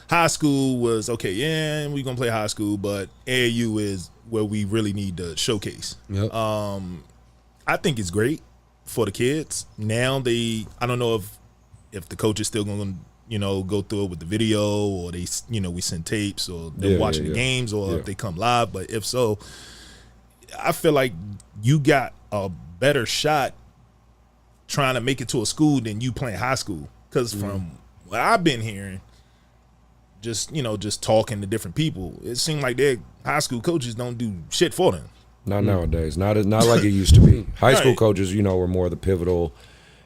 high school was okay, yeah, we're gonna play high school, but AAU is where we really need to showcase. Yep. I think it's great for the kids. Now I don't know if the coach is still gonna go through it with the video, or they, we send tapes, or they're watching the games, or if they come live. But if so, I feel like you got a better shot trying to make it to a school than you playing high school. Because from what I've been hearing, just talking to different people, it seemed like their high school coaches don't do shit for them. Not nowadays. Not like it used to be. High school coaches, were more the pivotal.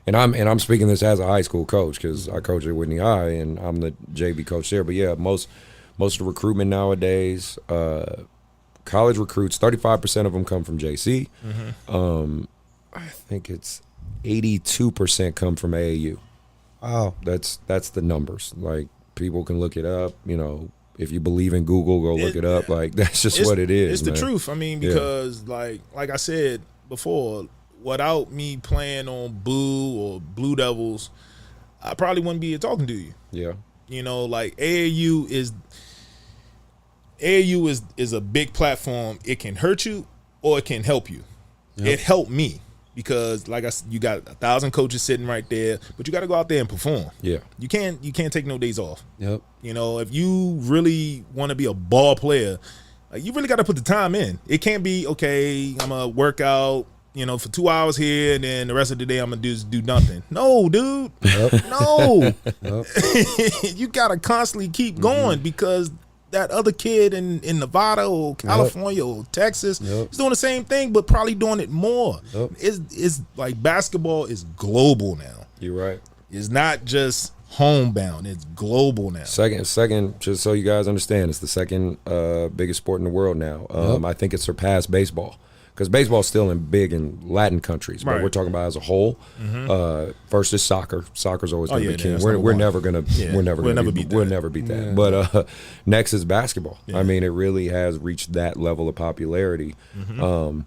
And I'm speaking this as a high school coach because I coach at Whitney High and I'm the JV coach there. But yeah, most of the recruitment nowadays, college recruits, 35% of them come from JC. I think it's 82% come from AAU. Wow, that's the numbers. Like, people can look it up. If you believe in Google, go look it up. Like, that's just what it is. It's the truth. I mean, because like I said before, without me playing on Boo or Blue Devils, I probably wouldn't be here talking to you. Yeah. Like AAU is a big platform. It can hurt you or it can help you. Yep. It helped me because, like I said, you got 1,000 coaches sitting right there, but you got to go out there and perform. Yeah. You can't take no days off. Yep. If you really want to be a ball player, you really got to put the time in. It can't be, okay, I'm going to work out, for 2 hours here, and then the rest of the day I'm gonna do nothing. No, dude. No. You gotta constantly keep going because that other kid in Nevada or California or Texas is doing the same thing, but probably doing it more. It's like basketball is global now. You're right. It's not just homebound. It's global now. Second, just so you guys understand, it's the second biggest sport in the world now. I think it surpassed baseball. Because baseball's still big in Latin countries, but we're talking about as a whole. First is soccer. Soccer's always going to be king. We're never going to beat that. But next is basketball. I mean, it really has reached that level of popularity. So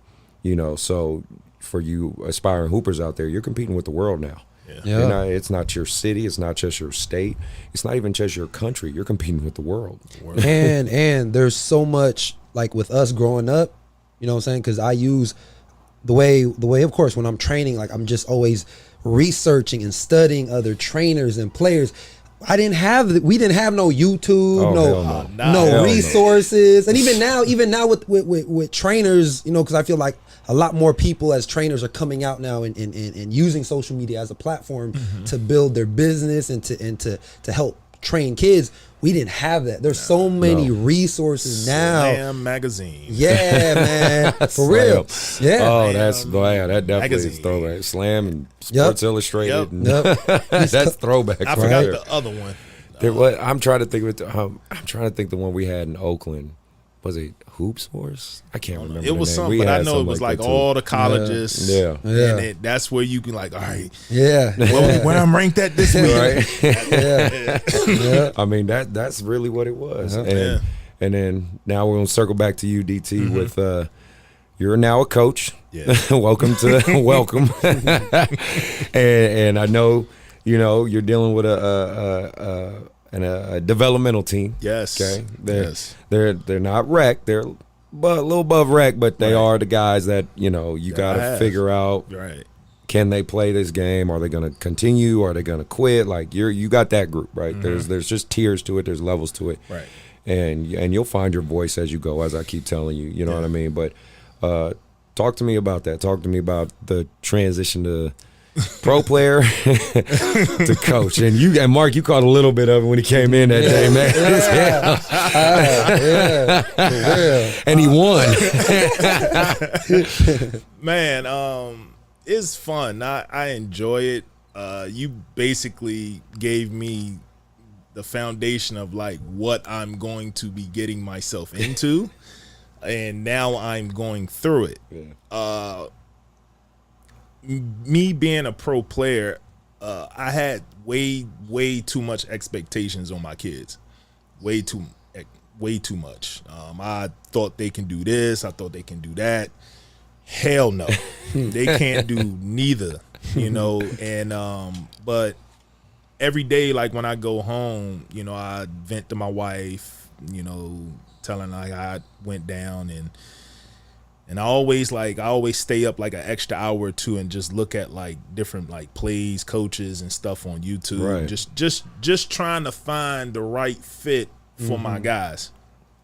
for you aspiring hoopers out there, you're competing with the world now. It's not your city. It's not just your state. It's not even just your country. You're competing with the world. And there's so much, like with us growing up. You know what I'm saying? Because I use the way, of course, when I'm training, like I'm just always researching and studying other trainers and players. We didn't have no YouTube, no resources. And even now with trainers, because I feel like a lot more people as trainers are coming out now and using social media as a platform to build their business and to help train kids. We didn't have that. There's so many resources now. Slam magazine. Yeah, man. For real. Yeah. Oh, that definitely is throwback. Slam and Sports Illustrated. That's throwback. I forgot the other one. I'm trying to think of the one we had in Oakland. Was it Hoops Wars? I can't remember. It was something, but I know it was like all the colleges. Yeah. And that's where you can all right. Yeah. Where I'm ranked at this week. Right. I mean, that's really what it was. And then now we're going to circle back to you, DT, with you're now a coach. Yeah. welcome. and I know, you're dealing with a developmental team. Yes. Okay. They're not rec. They're a little above rec, but they are the guys that you got to figure out. Right. Can they play this game? Are they going to continue? Are they going to quit? Like you got that group, right? There's just tiers to it. There's levels to it. Right. And you'll find your voice as you go, as I keep telling you. You know what I mean? But talk to me about that. Talk to me about the transition to pro player to coach. And Mark, you caught a little bit of it when he came in that day, man. And he won. Man, it's fun. I enjoy it. You basically gave me the foundation of like what I'm going to be getting myself into, and now I'm going through it. Me being a pro player, I had way too much expectations on my kids. Way too much. I thought they can do this. I thought they can do that. Hell no. They can't do neither, and but every day, like when I go home, I vent to my wife, telling her I went down, and I always stay up like an extra hour or two and just look at like different like plays, coaches and stuff on YouTube. Right. Just trying to find the right fit for my guys.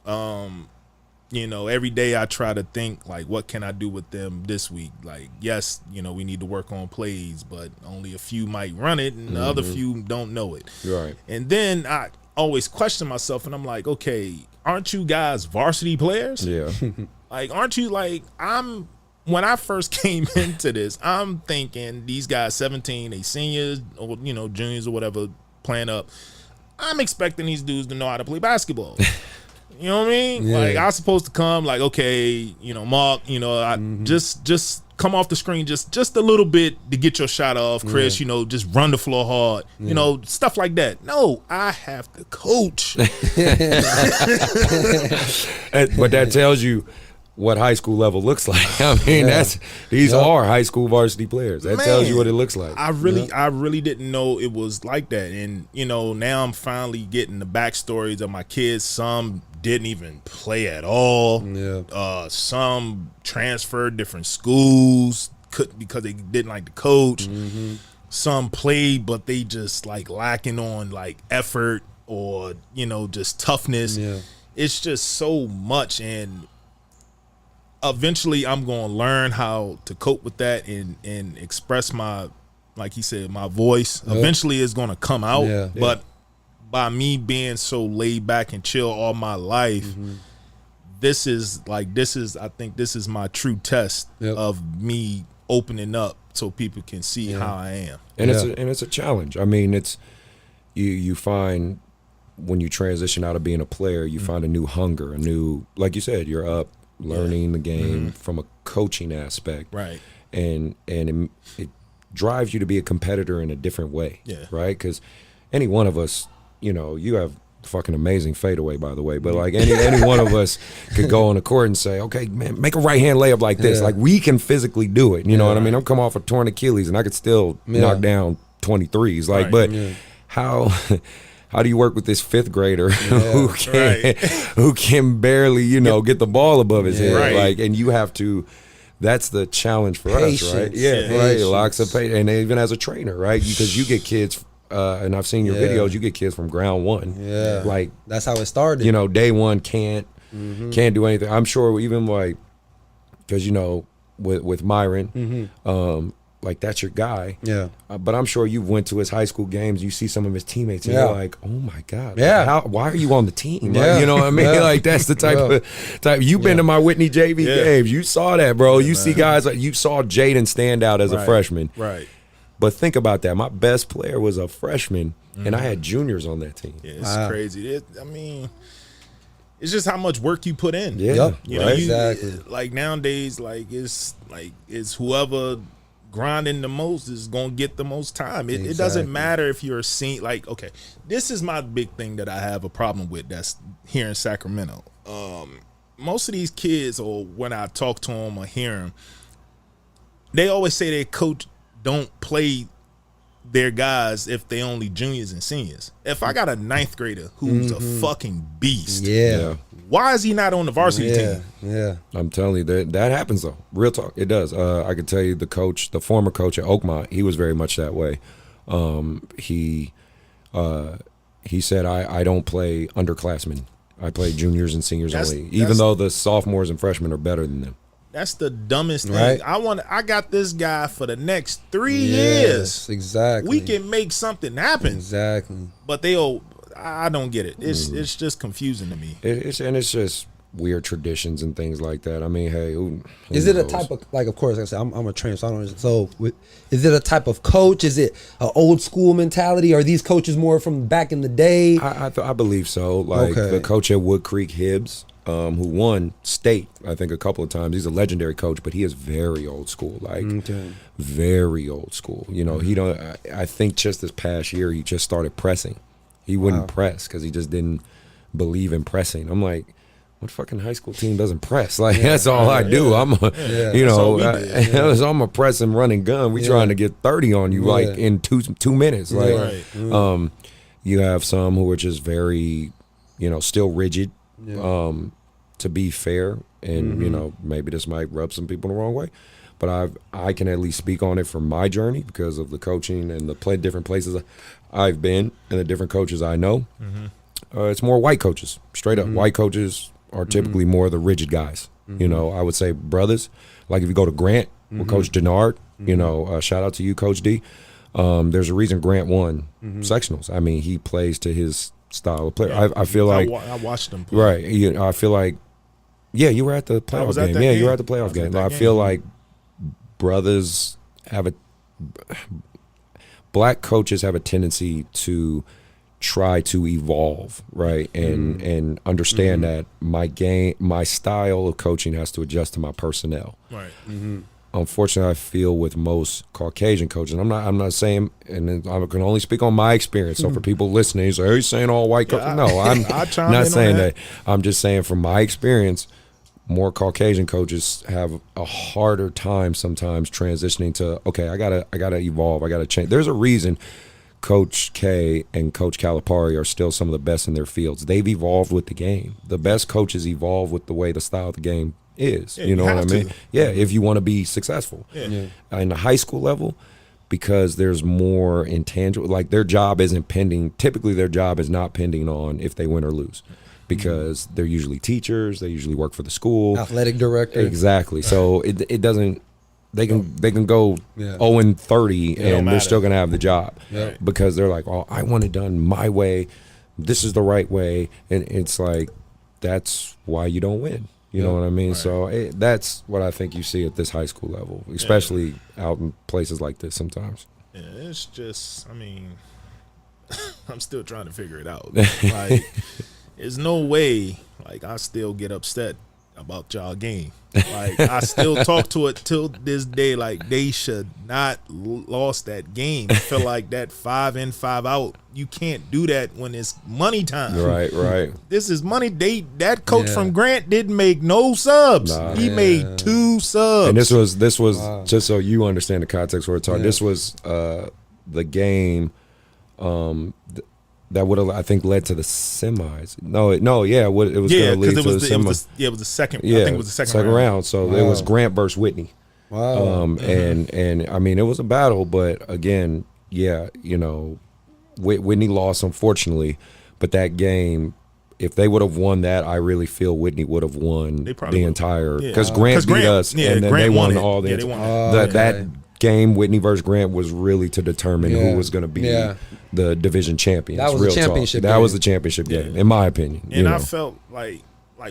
Every day I try to think like, what can I do with them this week? Like, yes, we need to work on plays, but only a few might run it and the other few don't know it. Right. And then I always question myself and I'm like, okay, aren't you guys varsity players? Yeah. Like, aren't you when I first came into this, I'm thinking these guys 17, they seniors or, juniors or whatever playing up. I'm expecting these dudes to know how to play basketball. You know what I mean? Yeah. Like, I was supposed to come like, okay, Mark, I just come off the screen just a little bit to get your shot off, Chris, just run the floor hard, stuff like that. No, I have to coach. But that tells you what high school level looks like. I mean, these are high school varsity players. That tells you what it looks like. I really didn't know it was like that. And, now I'm finally getting the backstories of my kids. Some didn't even play at all. Yeah. Some transferred different schools because they didn't like the coach. Some played, but they just like lacking on like effort or, just toughness. Yeah. It's just so much. And eventually I'm going to learn how to cope with that and express my, like he said, my voice. Yep. Eventually it's going to come out. But by me being so laid back and chill all my life, I think this is my true test of me opening up so people can see how I am. And it's a challenge. I mean, it's you find when you transition out of being a player, you find a new hunger, a new, like you said, you're up learning the game from a coaching aspect. Right. And it drives you to be a competitor in a different way. Yeah. Right? Because any one of us, you have fucking amazing fadeaway, by the way, but like any one of us could go on the court and say, okay, man, make a right hand layup like this. Like we can physically do it. You know what I mean? I'm coming off a torn Achilles and I could still knock down 23s. Like, but how do you work with this fifth grader who can barely, get the ball above his head? Right. Like, and you have to. That's the challenge for us, right? Yeah, right. Locks of patience, and even as a trainer, right? Because you get kids. And I've seen your videos. You get kids from ground one. Yeah, like that's how it started. Day one can't do anything. I'm sure even like because with Myron, like that's your guy. Yeah. But I'm sure you went to his high school games. You see some of his teammates, and you're like, oh my god, why are you on the team? Like, you know what I mean? Like that's the type. You've been to my Whitney JV games. You saw that, bro. You see guys like you saw Jaden stand out as a freshman. Right. But think about that. My best player was a freshman, and I had juniors on that team. Yeah, it's crazy. It's just how much work you put in. Yeah, exactly. Like nowadays, it's whoever grinding the most is gonna get the most time. It doesn't matter if you're a senior. Like, okay, this is my big thing that I have a problem with. That's here in Sacramento. Most of these kids, or when I talk to them or hear them, they always say their coach don't play their guys if they only juniors and seniors. If I got a ninth grader who's a fucking beast, why is he not on the varsity team? Yeah, I'm telling you that happens though. Real talk, it does. I can tell you the former coach at Oakmont, he was very much that way. He said I don't play underclassmen. I play juniors and seniors only, even though the sophomores and freshmen are better than them. That's the dumbest thing. I got this guy for the next 3 years. Exactly. We can make something happen. Exactly. But I don't get it. It's just confusing to me. It's just weird traditions and things like that. I mean, hey, who is it knows? A type of, like, of course, like I said, I'm a trainer, so I don't. So, is it a type of coach? Is it an old school mentality? Are these coaches more from back in the day? I believe so. Like the coach at Wood Creek, Hibbs. Who won state, I think, a couple of times. He's a legendary coach, but he is very old school, very old school. He don't. I think just this past year he just started pressing. He wouldn't press because he just didn't believe in pressing. I'm like, what fucking high school team doesn't press? Like that's all I do. I'm a press and running gun. We trying to get 30 on you like in 2 minutes. Like, you have some who are just very, still rigid. To be fair, and maybe this might rub some people the wrong way, but I can at least speak on it from my journey because of the coaching and the different places I've been and the different coaches I know. It's more white coaches, straight up. White coaches are typically more the rigid guys. I would say brothers. Like if you go to Grant with Coach Denard, shout out to you, Coach D. There's a reason Grant won sectionals. I mean, he plays to his style of player. I feel like I watched them play. Right. I feel like you were at the playoff game. Yeah, you were at the playoff game. I feel like brothers have black coaches have a tendency to try to evolve, right? And understand that my style of coaching has to adjust to my personnel. Right. Unfortunately, I feel with most Caucasian coaches, I'm not saying, and I can only speak on my experience. So for people listening, he's saying all white coaches. No, I'm not saying that. I'm just saying from my experience, more Caucasian coaches have a harder time sometimes transitioning to, okay, I gotta evolve, I gotta change. There's a reason Coach K and Coach Calipari are still some of the best in their fields. They've evolved with the game. The best coaches evolve with the way the style of the game is. You know what I mean? Yeah, if you want to be successful. In the high school level, because there's more intangible, like their job isn't pending. Typically their job is not pending on if they win or lose. because they're usually teachers. They usually work for the school. Athletic director. Exactly. So it doesn't. They can go 0-30 and they're still gonna have the job because they're like, oh, I want it done my way. This is the right way, and it's like that's why you don't win. You know what I mean? Right. So that's what I think you see at this high school level, especially out in places like this sometimes. Yeah, it's just, I mean, I'm still trying to figure it out. Like, there's no way, like, I still get upset about y'all game. Like, I still talk to it till this day. Like, they should not lost that game. I feel like that 5 in, 5 out. You can't do that when it's money time. Right. This is money. That coach from Grant didn't make no subs. He made 2 subs. And this was just so you understand the context we're talking. This was the game that would have, I think, led to the semis. It was going to lead to the semis. It was the second. I think it was the second round. So it was Grant versus Whitney. Wow. And I mean, it was a battle, but again, Whitney lost, unfortunately. But that game, if they would have won that, I really feel Whitney would have won the entire, because Grant beat us, and then they won all the that game. Whitney versus Grant was really to determine who was going to be the division champions. That was the championship game. That was the championship game, in my opinion. And I felt like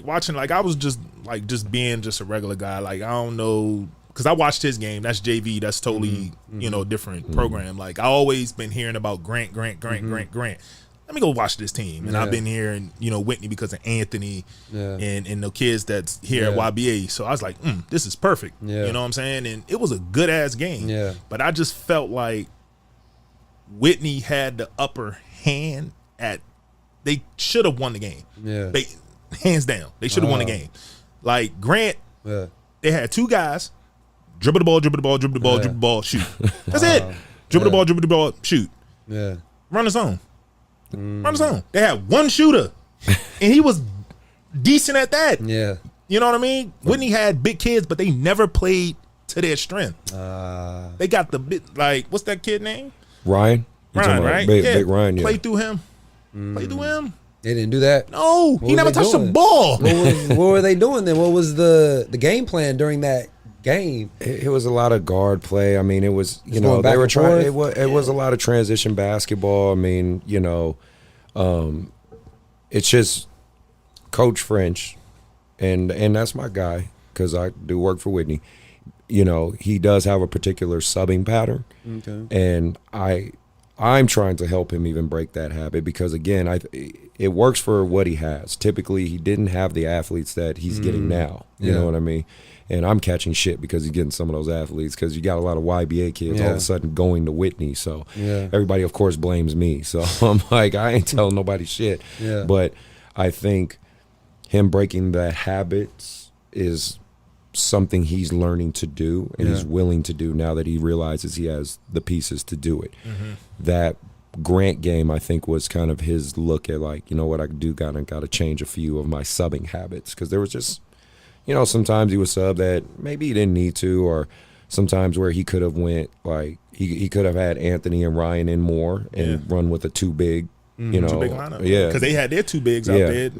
watching, like I was just being just a regular guy. Like, I don't know, because I watched his game. That's JV. That's totally different program. Like, I always been hearing about Grant. Let me go watch this team. And I've been hearing, Whitney because of Anthony and the kids that's here at YBA. So I was like, this is perfect. You know what I'm saying? And it was a good ass game. Yeah. But I just felt like Whitney had the upper hand they should have won the game. Yeah. They hands down. They should have won the game. Like Grant, they had 2 guys, dribble the ball, shoot. That's it. Dribble the ball, shoot. Yeah. Run the zone. They had 1 shooter, and he was decent at that. Yeah, you know what I mean. Whitney had big kids, but they never played to their strength. They got the bit, like, what's that kid name? Ryan, right? Big Ryan. Play through him. Play through him. They didn't do that. No, he never touched the ball. What were they doing then? What was the game plan during that game? It was a lot of guard play. I mean, it was, they were trying. It was a lot of transition basketball. I mean, it's just Coach French, and that's my guy because I do work for Whitney. He does have a particular subbing pattern, and I'm trying to help him even break that habit because, again, it works for what he has. Typically, he didn't have the athletes that he's getting now. You know what I mean? And I'm catching shit because he's getting some of those athletes because you got a lot of YBA kids all of a sudden going to Whitney. So everybody, of course, blames me. So I'm like, I ain't telling nobody shit. Yeah. But I think him breaking the habits is something he's learning to do and he's willing to do now that he realizes he has the pieces to do it. That Grant game, I think, was kind of his look at, like, you know what, I do got to change a few of my subbing habits because there was just, sometimes he would sub that maybe he didn't need to, or sometimes where he could have went, like, he could have had Anthony and Ryan in more and run with a 2 big, 2 big lineup. Yeah. Because they had their 2 bigs out there.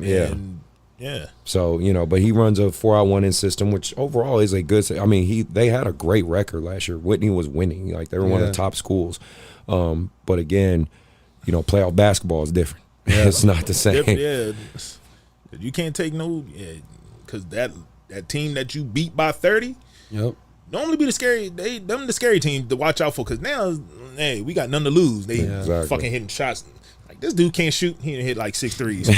Yeah. So, but he runs a 4-out-1-in system, which overall is a good, I mean, they had a great record last year. Whitney was winning. Like, they were one of the top schools. But again, playoff basketball is different. It's not the same. Yeah. You can't take because that team that you beat by 30, normally be the scary team to watch out for because now, hey, we got none to lose. They fucking hitting shots. Like, this dude can't shoot. He hit like 6 threes.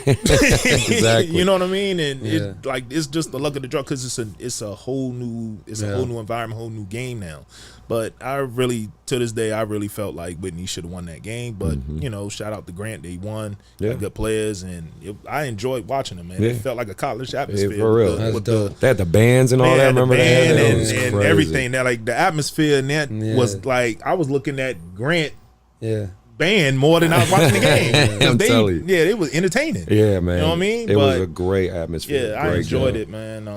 Exactly. You know what I mean? And it's just the luck of the draw because it's a whole new environment, whole new game now. But I really, to this day, I really felt like Whitney should have won that game. But, shout out to Grant. They won. Got good players. And I enjoyed watching them, man. It felt like a college atmosphere. For real. They had the bands and all that. Remember that? And everything. That, like, the atmosphere and that was like, I was looking at Grant band more than I was watching the game. I'm telling you. Yeah, it was entertaining. Yeah, man. You know what I mean? It was a great atmosphere. Yeah, I enjoyed it, man.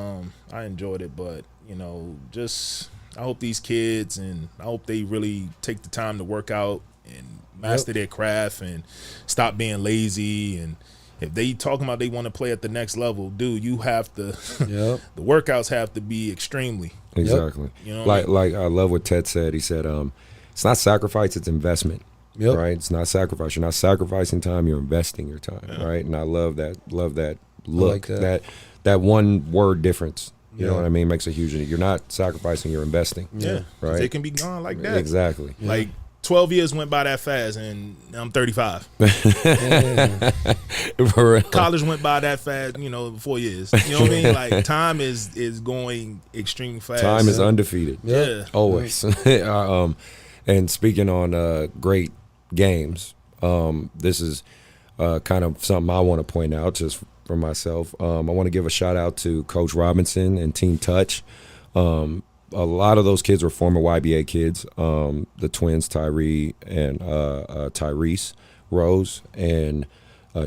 I enjoyed it. But, just... I hope these kids, and I hope they really take the time to work out and master their craft and stop being lazy and, If they talking about they want to play at the next level, dude, you have to. Yep. The workouts have to be extremely. Exactly. You know, like I love what Ted said. He said, "It's not sacrifice; it's investment." Yep. Right? It's not sacrifice. You're not sacrificing time. You're investing your time. Right? And I love that. Love that look. Like that one word difference. You know Yeah. what I mean? Makes a huge. You're not sacrificing. You're investing. Yeah. Right. They can be gone like that. Exactly. Like 12 years went by that fast, and I'm 35. For real. College went by that fast, 4 years. You know what I mean? Like time is going extreme fast. Time is undefeated. Yeah. Always. And speaking on great games, this is kind of something I want to point out just for myself. I want to give a shout out to Coach Robinson and Team Touch. A lot of those kids were former YBA kids, the twins Tyree and Tyrese Rose and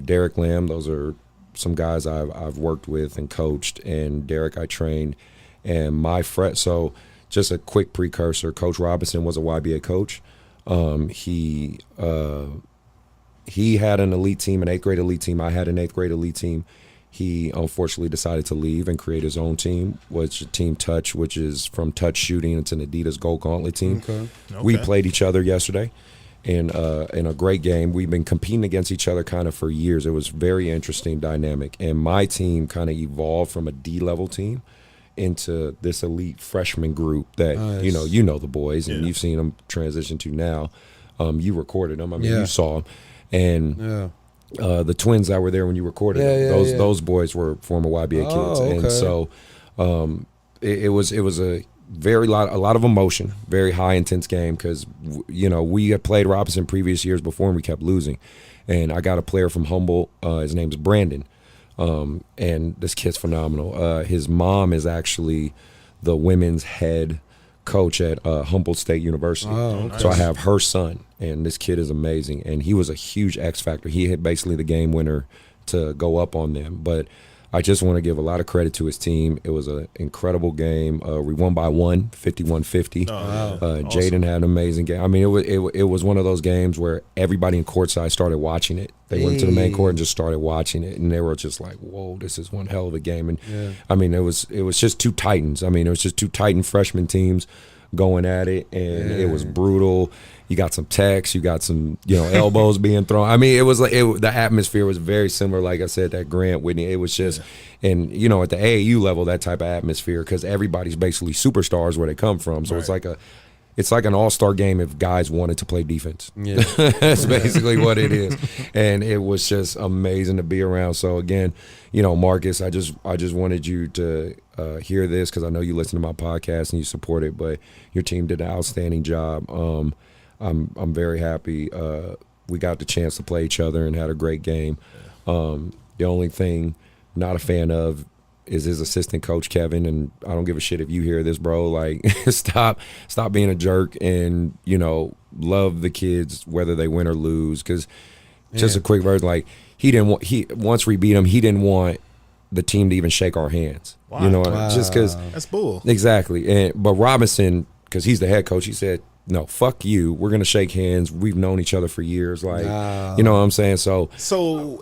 Derek Lamb. Those are some guys I've worked with and coached, and Derek I trained. And my friend, so just a quick precursor, Coach Robinson was a YBA coach. He had an elite team, an 8th grade elite team. I had an 8th grade elite team. He unfortunately decided to leave and create his own team, which is Team Touch, which is from touch shooting. It's an Adidas Gold Gauntlet team. Okay. We played each other yesterday in a great game. We've been competing against each other kind of for years. It was very interesting dynamic. And my team kind of evolved from a D-level team into this elite freshman group that, Nice. you know the boys, and you've seen them transition to now. You recorded them. I mean, you saw them. And the twins that were there when you recorded them, those boys were former YBA kids. Okay. And so it was a lot of emotion, very high intense game because we had played Robinson previous years before and we kept losing. And I got a player from Humboldt. His name's Brandon. And this kid's phenomenal. His mom is actually the women's head coach at Humboldt State University. Oh, okay. So I have her son, and this kid is amazing. And he was a huge X factor. He hit basically the game winner to go up on them. But I just want to give a lot of credit to his team. It was an incredible game. We won by 51-50. Oh, wow. Jaden had an amazing game. I mean, it was one of those games where everybody in courtside started watching it. They went to the main court and just started watching it, and they were just like, "Whoa, this is one hell of a game." And I mean, it was just two titans. I mean, it was just two Titan freshman teams going at it, and it was brutal. You got some texts, you got some, elbows being thrown. I mean, it was like the atmosphere was very similar. Like I said, that Grant Whitney, it was just, and at the AAU level, that type of atmosphere because everybody's basically superstars where they come from. So it's like an all-star game if guys wanted to play defense. Yeah, that's basically what it is, and it was just amazing to be around. So again, Marcus, I just wanted you to hear this because I know you listen to my podcast and you support it, but your team did an outstanding job. I'm very happy we got the chance to play each other and had a great game. The only thing not a fan of is his assistant coach Kevin, and I don't give a shit if you hear this, bro. Like, stop being a jerk and love the kids whether they win or lose. Because just a quick version, like once we beat him, he didn't want the team to even shake our hands. Wow. Just because that's bull. Exactly. But Robinson, because he's the head coach, he said, "No, fuck you. We're gonna shake hands. We've known each other for years." Like, you know what I'm saying? So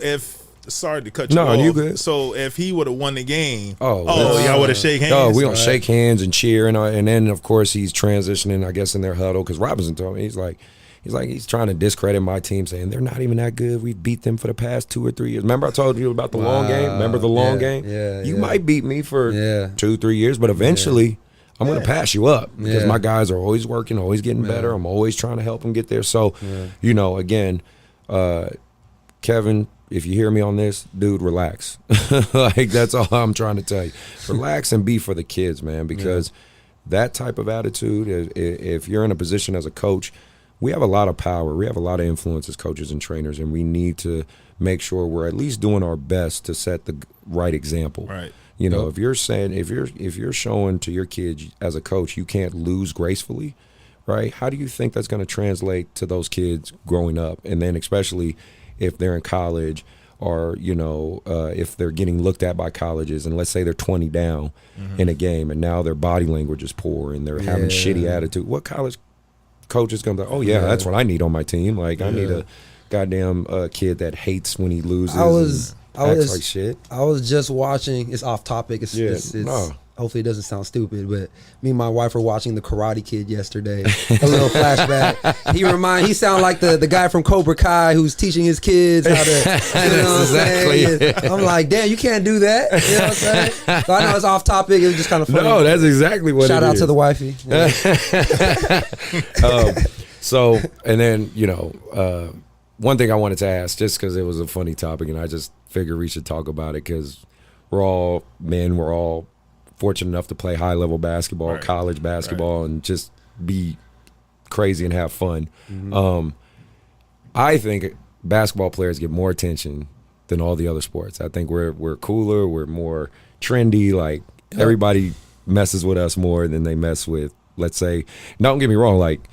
if sorry to cut you no, off. you good. So if he would have won the game, y'all would have shake hands. Oh, we gonna shake hands and cheer, and then of course he's transitioning, I guess, in their huddle because Robinson told me he's trying to discredit my team, saying they're not even that good. We beat them for the past 2 or 3 years. Remember I told you about the long game? Remember the long game? Yeah. You might beat me for 2-3 years, but eventually I'm going to pass you up because my guys are always working, always getting better. I'm always trying to help them get there. So, again, Kevin, if you hear me on this, dude, relax. Like, that's all I'm trying to tell you. Relax and be for the kids, man, because that type of attitude, if you're in a position as a coach, we have a lot of power. We have a lot of influence as coaches and trainers, and we need to make sure we're at least doing our best to set the right example. Right. If you're saying if you're showing to your kids as a coach you can't lose gracefully, right? How do you think that's going to translate to those kids growing up, and then especially if they're in college or if they're getting looked at by colleges, and let's say they're 20 down in a game and now their body language is poor and they're having shitty attitude. What college coach is going to be, that's what I need on my team. Like I need a goddamn kid that hates when he loses. I was like shit. I was just watching. It's off topic. It's hopefully it doesn't sound stupid, but me and my wife were watching The Karate Kid yesterday. A little flashback. He sound like the guy from Cobra Kai who's teaching his kids how to. You know what I'm saying? I'm like, damn, you can't do that. You know what I'm saying? So I know it's off topic. It was just kind of funny. No, that's exactly what. Shout out to the wifey. Yeah. So, and then one thing I wanted to ask, just because it was a funny topic, and I just figured we should talk about it because we're all men. We're all fortunate enough to play high-level basketball, college basketball, and just be crazy and have fun. Mm-hmm. I think basketball players get more attention than all the other sports. I think we're cooler, we're more trendy. Like everybody messes with us more than they mess with, let's say. Don't get me wrong, like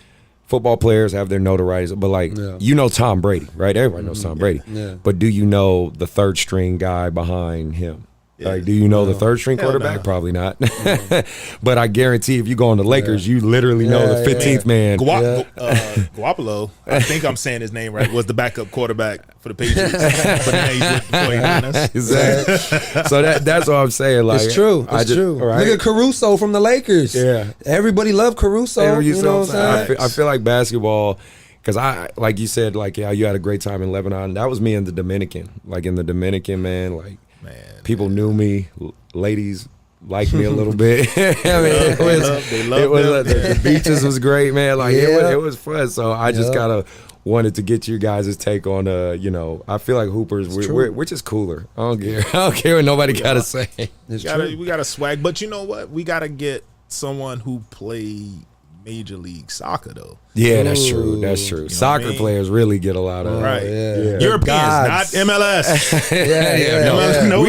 football players have their notoriety, but like Tom Brady, right? Everybody knows Tom Brady. Yeah. But do you know the third string guy behind him? Like, do you know the third string quarterback? No. Probably not. But I guarantee if you go on the Lakers, you literally know the 15th man. Garoppolo, I think I'm saying his name right, was the backup quarterback for the Patriots. But then he's with the 49ers. Exactly. So that's what I'm saying. Like, it's true. It's true. Right? Look at Caruso from the Lakers. Yeah. Everybody loved Caruso. You know what I'm saying? I feel like basketball, because like you said, like, you had a great time in Lebanon. That was me in the Dominican. Like, in the Dominican, man, like, people knew me, ladies liked me a little bit. They loved the beaches was great, man. Like it was fun. So I just wanted to get you guys' take on I feel like hoopers we're just cooler. I don't care what nobody gotta say. We gotta swag, but you know what? We gotta get someone who played Major League Soccer though. Yeah, that's true. That's true. Soccer players really get a lot of Europeans, not MLS. We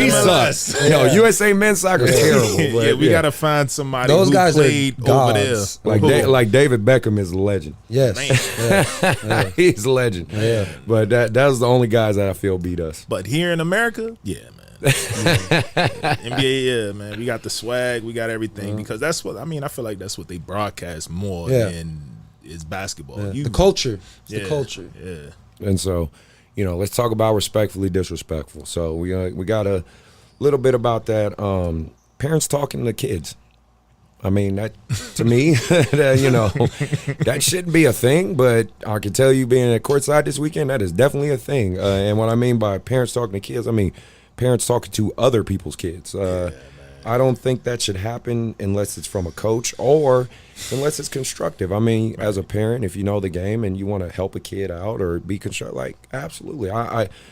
MLS. Suck. USA men's soccer is terrible. But we gotta find somebody who played over there. Like David Beckham is a legend. Yes, he's a legend. Yeah, but that was the only guys that I feel beat us. But here in America, NBA, man, we got the swag, we got everything, because that's what I feel like that's what they broadcast more than is basketball. The culture. The culture. Yeah. And so, let's talk about respectfully disrespectful. So we got a little bit about that. Parents talking to kids. I mean, that to me, that shouldn't be a thing, but I can tell you, being at courtside this weekend, that is definitely a thing. And what I mean by parents talking to kids, I mean parents talking to other people's kids. I don't think that should happen unless it's from a coach or unless it's constructive. I mean, as a parent, if you know the game and you want to help a kid out or be constructive, like, absolutely.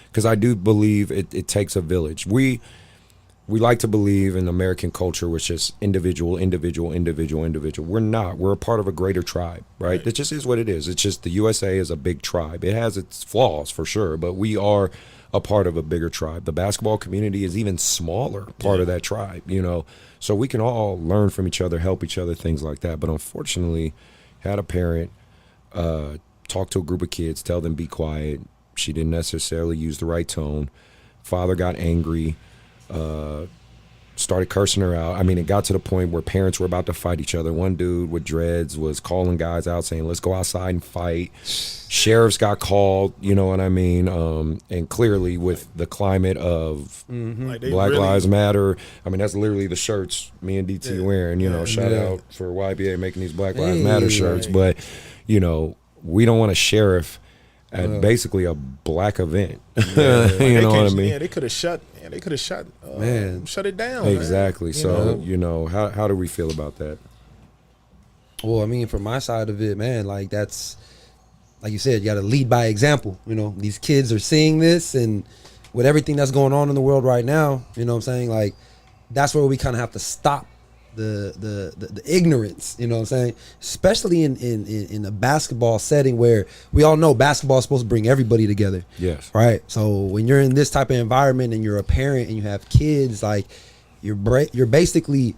Because I do believe it takes a village. We like to believe in American culture, which is individual. We're not. We're a part of a greater tribe, right? It just is what it is. It's just the USA is a big tribe. It has its flaws for sure, but we are a part of a bigger tribe. The basketball community is even smaller part of that tribe, so we can all learn from each other, help each other, things like that. But unfortunately, had a parent talk to a group of kids, tell them be quiet. She didn't necessarily use the right tone. Father got angry, started cursing her out. I mean, it got to the point where parents were about to fight each other. One dude with dreads was calling guys out saying, let's go outside and fight. Sheriffs got called, you know what I mean? And clearly with the climate of Black Lives Matter, I mean, that's literally the shirts me and DT are wearing, shout out for YBA making these Black Lives Matter shirts. But, we don't want a sheriff at basically a black event. You know what I mean? Yeah, they could have shut it down. Exactly. So, how do we feel about that? Well, I mean, from my side of it, man, like that's, like you said, you got to lead by example. These kids are seeing this, and with everything that's going on in the world right now, you know what I'm saying? Like, that's where we kind of have to stop the ignorance, you know what I'm saying? Especially in a basketball setting where we all know basketball is supposed to bring everybody together. Yes. Right? So when you're in this type of environment and you're a parent and you have kids, like you're basically,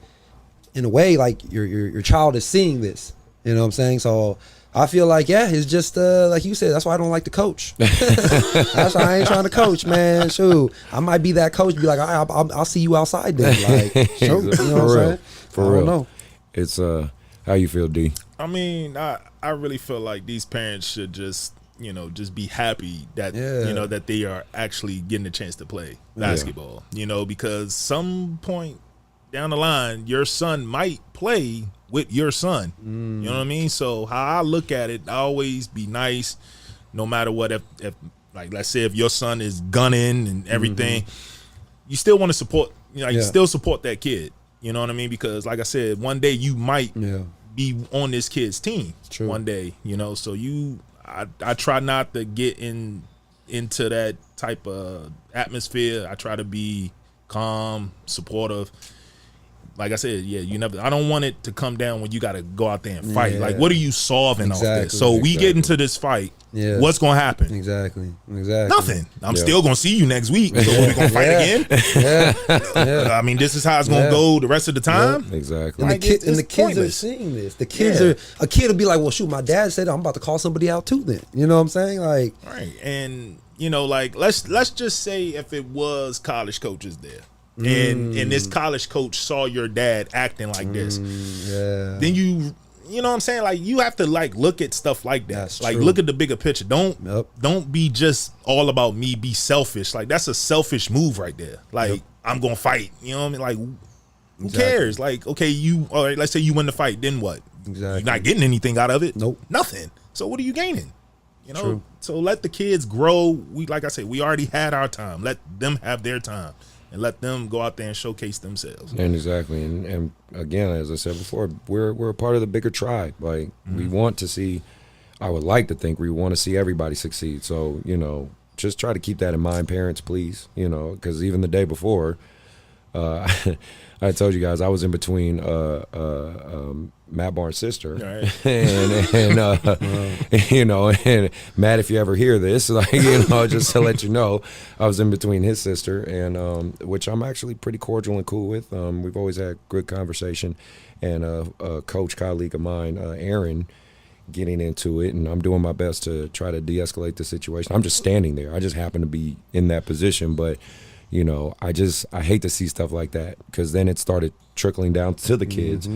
in a way, like your child is seeing this. You know what I'm saying? So I feel like, it's just like you said, that's why I don't like to coach. That's why I ain't trying to coach, man. Shoot, I might be that coach, be like, I'll see you outside then. Like, shoot, you know what I'm saying? For real. I don't know. It's how you feel, D? I mean, I really feel like these parents should just, just be happy that that they are actually getting a chance to play basketball. Because some point down the line, your son might play with your son. You know what I mean? So how I look at it, I always be nice, no matter what. If like let's say if your son is gunning and everything, you still want to support. You still support that kid. You know what I mean? Because like I said, one day you might be on this kid's team. True. One day, so I try not to get into that type of atmosphere. I try to be calm, supportive. Like I said, I don't want it to come down when you got to go out there and fight. Like, what are you solving off this? So we get into this fight. Yeah. What's going to happen? Exactly. Nothing. I'm still going to see you next week. So we're going to fight again? I mean, this is how it's going to go the rest of the time? Exactly. And, the kids are seeing this. The kids a kid will be like, well, shoot, my dad said I'm about to call somebody out too then. You know what I'm saying? Like, right. And, like, let's just say if it was college coaches there. And this college coach saw your dad acting like this, then you know what I'm saying, like you have to like look at stuff like that. That's like true. Look at the bigger picture. Don't be just all about me, be selfish. Like that's a selfish move right there. Like I'm gonna fight, you know what I mean? Like who cares? Like, okay, all right, let's say you win the fight, then what? You're not getting anything out of it. Nothing. So what are you gaining? True. So let the kids grow. Like I said, we already had our time. Let them have their time. And let them go out there and showcase themselves. And exactly. And again, as I said before, we're a part of the bigger tribe. Like we want to see, I would like to think we want to see everybody succeed. So, just try to keep that in mind, parents, please. Because even the day before, I told you guys I was in between Matt Barnes' sister, right. and Matt, if you ever hear this, like just to let you know, I was in between his sister and which I'm actually pretty cordial and cool with. We've always had good conversation, and a coach colleague of mine, Aaron, getting into it, and I'm doing my best to try to de-escalate the situation. I'm just standing there. I just happen to be in that position, but. I hate to see stuff like that because then it started trickling down to the kids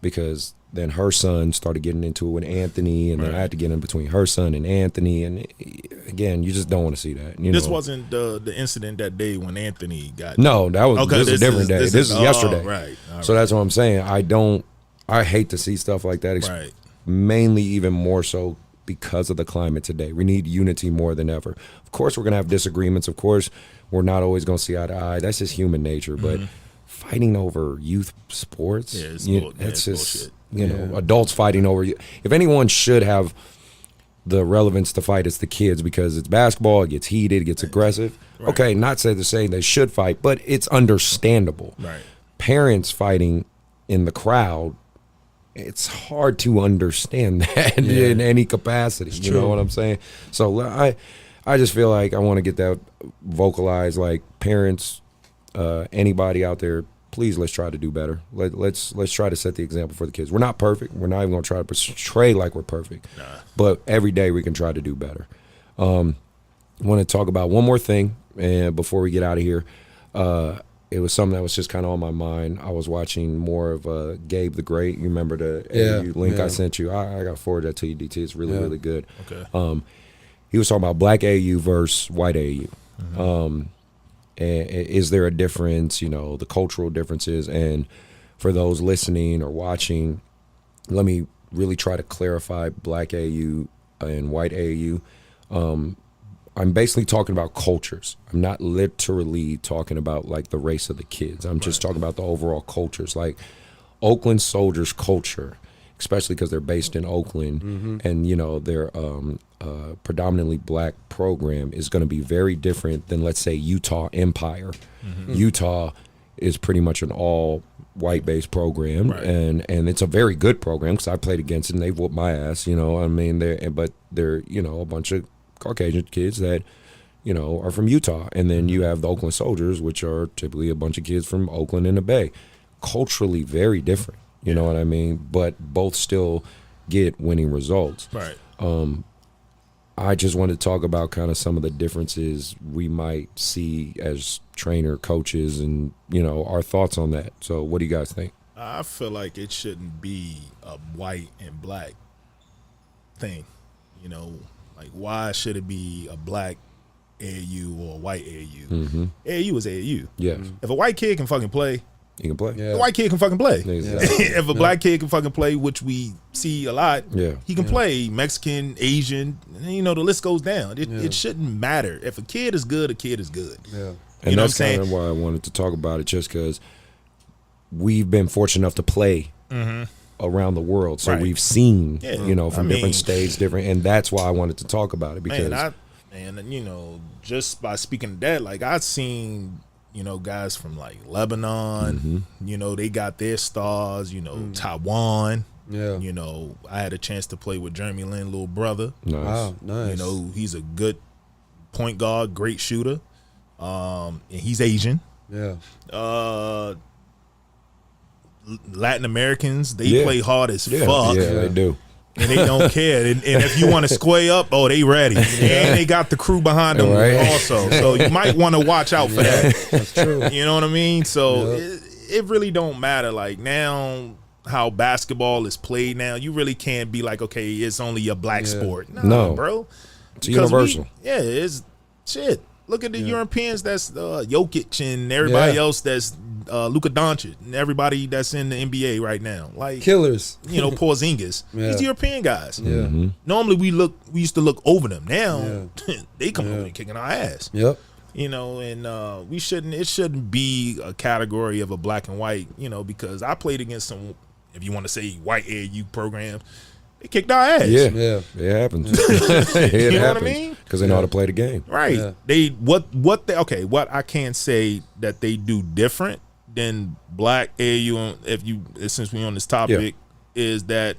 because then her son started getting into it with Anthony, and then I had to get in between her son and Anthony, and again, you just don't want to see that. This wasn't the incident that day when Anthony got. No, that was this is a different day. This is yesterday. Right. So that's what I'm saying. I hate to see stuff like that. Mainly, even more so. Because of the climate today. We need unity more than ever. Of course, we're going to have disagreements. Of course, we're not always going to see eye to eye. That's just human nature. But fighting over youth sports, that's just, adults fighting over you. If anyone should have the relevance to fight, it's the kids because it's basketball. It gets heated. It gets aggressive. Right. Okay, not to say they should fight, but it's understandable. Right. Parents fighting in the crowd, it's hard to understand that in any capacity. You know what I'm saying? So I just feel like I want to get that vocalized. Like parents, anybody out there, please let's try to do better. Let's try to set the example for the kids. We're not perfect. We're not even going to try to portray like we're perfect. But every day we can try to do better. I want to talk about one more thing, and before we get out of here. It was something that was just kind of on my mind. I was watching more of Gabe the Great. You remember the link I sent you? I got to forward that to you, DT. It's really, really good. Okay. He was talking about black AU versus white AU. And is there a difference, the cultural differences? And for those listening or watching, let me really try to clarify black AU and white AU. I'm basically talking about cultures. I'm not literally talking about like the race of the kids. I'm just talking about the overall cultures. Like Oakland Soldiers culture, especially because they're based in Oakland, and their predominantly black program is going to be very different than, let's say, Utah Empire. Utah is pretty much an all white-based program, and it's a very good program because I played against it and they whooped my ass. But they're a bunch of Caucasian kids that, are from Utah. And then you have the Oakland Soldiers, which are typically a bunch of kids from Oakland and the Bay. Culturally very different, you know what I mean? But both still get winning results. Right. I just wanted to talk about kind of some of the differences we might see as trainer coaches and, our thoughts on that. So what do you guys think? I feel like it shouldn't be a white and black thing, Like, why should it be a black AAU or a white AAU? AAU is AAU. Yeah. If a white kid can fucking play, he can play. a white kid can fucking play. Exactly. If a black kid can fucking play, which we see a lot, he can play. Mexican, Asian, you know, the list goes down. It shouldn't matter. If a kid is good, a kid is good. Yeah. And that's kind of why I wanted to talk about it, just because we've been fortunate enough to play around the world. So we've seen, you know, from different states, different, and that's why I wanted to talk about it, because and you know, just by speaking of that, like, I've seen, you know, guys from like Lebanon, you know, they got their stars, you know, Taiwan. Yeah. You know, I had a chance to play with Jeremy Lin, little brother. Nice. Wow, nice. You know, he's a good point guard, great shooter. And he's Asian. Yeah. Latin Americans, they play hard as fuck. Yeah, they do. And they don't care. And if you want to square up, oh, they ready. And they got the crew behind them also. So you might want to watch out for that. That's true. You know what I mean? So it really don't matter. Like, now, how basketball is played now, you really can't be like, okay, it's only a black sport. No, bro. It's universal. It's shit. Look at the Europeans. That's Jokic and everybody else. That's Luka Doncic and everybody that's in the NBA right now. Like, killers. You know, Porzingis. These European guys. Yeah. Normally we used to look over them. Now they come over and kicking our ass. Yep. You know, and it shouldn't be a category of a black and white. You know, because I played against some, if you want to say, white AAU programs. They kicked our ass. Yeah. It happens. It you know happens, what I mean? Because they know how to play the game. Right. Yeah. What I can say that they do different than black AAU, since we're on this topic, is that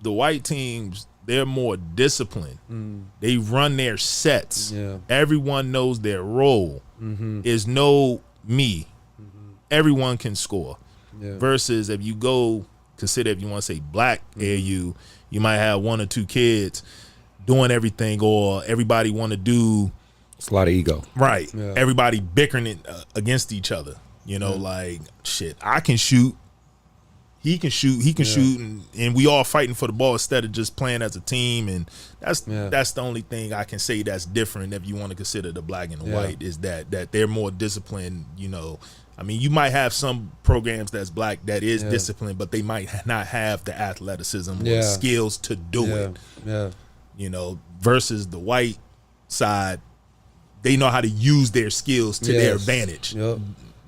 the white teams, they're more disciplined. They run their sets. Everyone knows their role. Is no me. Everyone can score. Versus if you go consider, if you want to say black AAU, you might have one or two kids doing everything, or everybody want to do. It's a lot of ego. Right. Yeah. Everybody bickering against each other. You know, like, shit, I can shoot. He can shoot. He can shoot. And we all fighting for the ball instead of just playing as a team. And that's the only thing I can say that's different, if you want to consider the black and the white, is that they're more disciplined, you know. I mean, you might have some programs that's black that is disciplined, but they might not have the athleticism or skills to do it. Yeah. You know, versus the white side, they know how to use their skills to their advantage. Yep.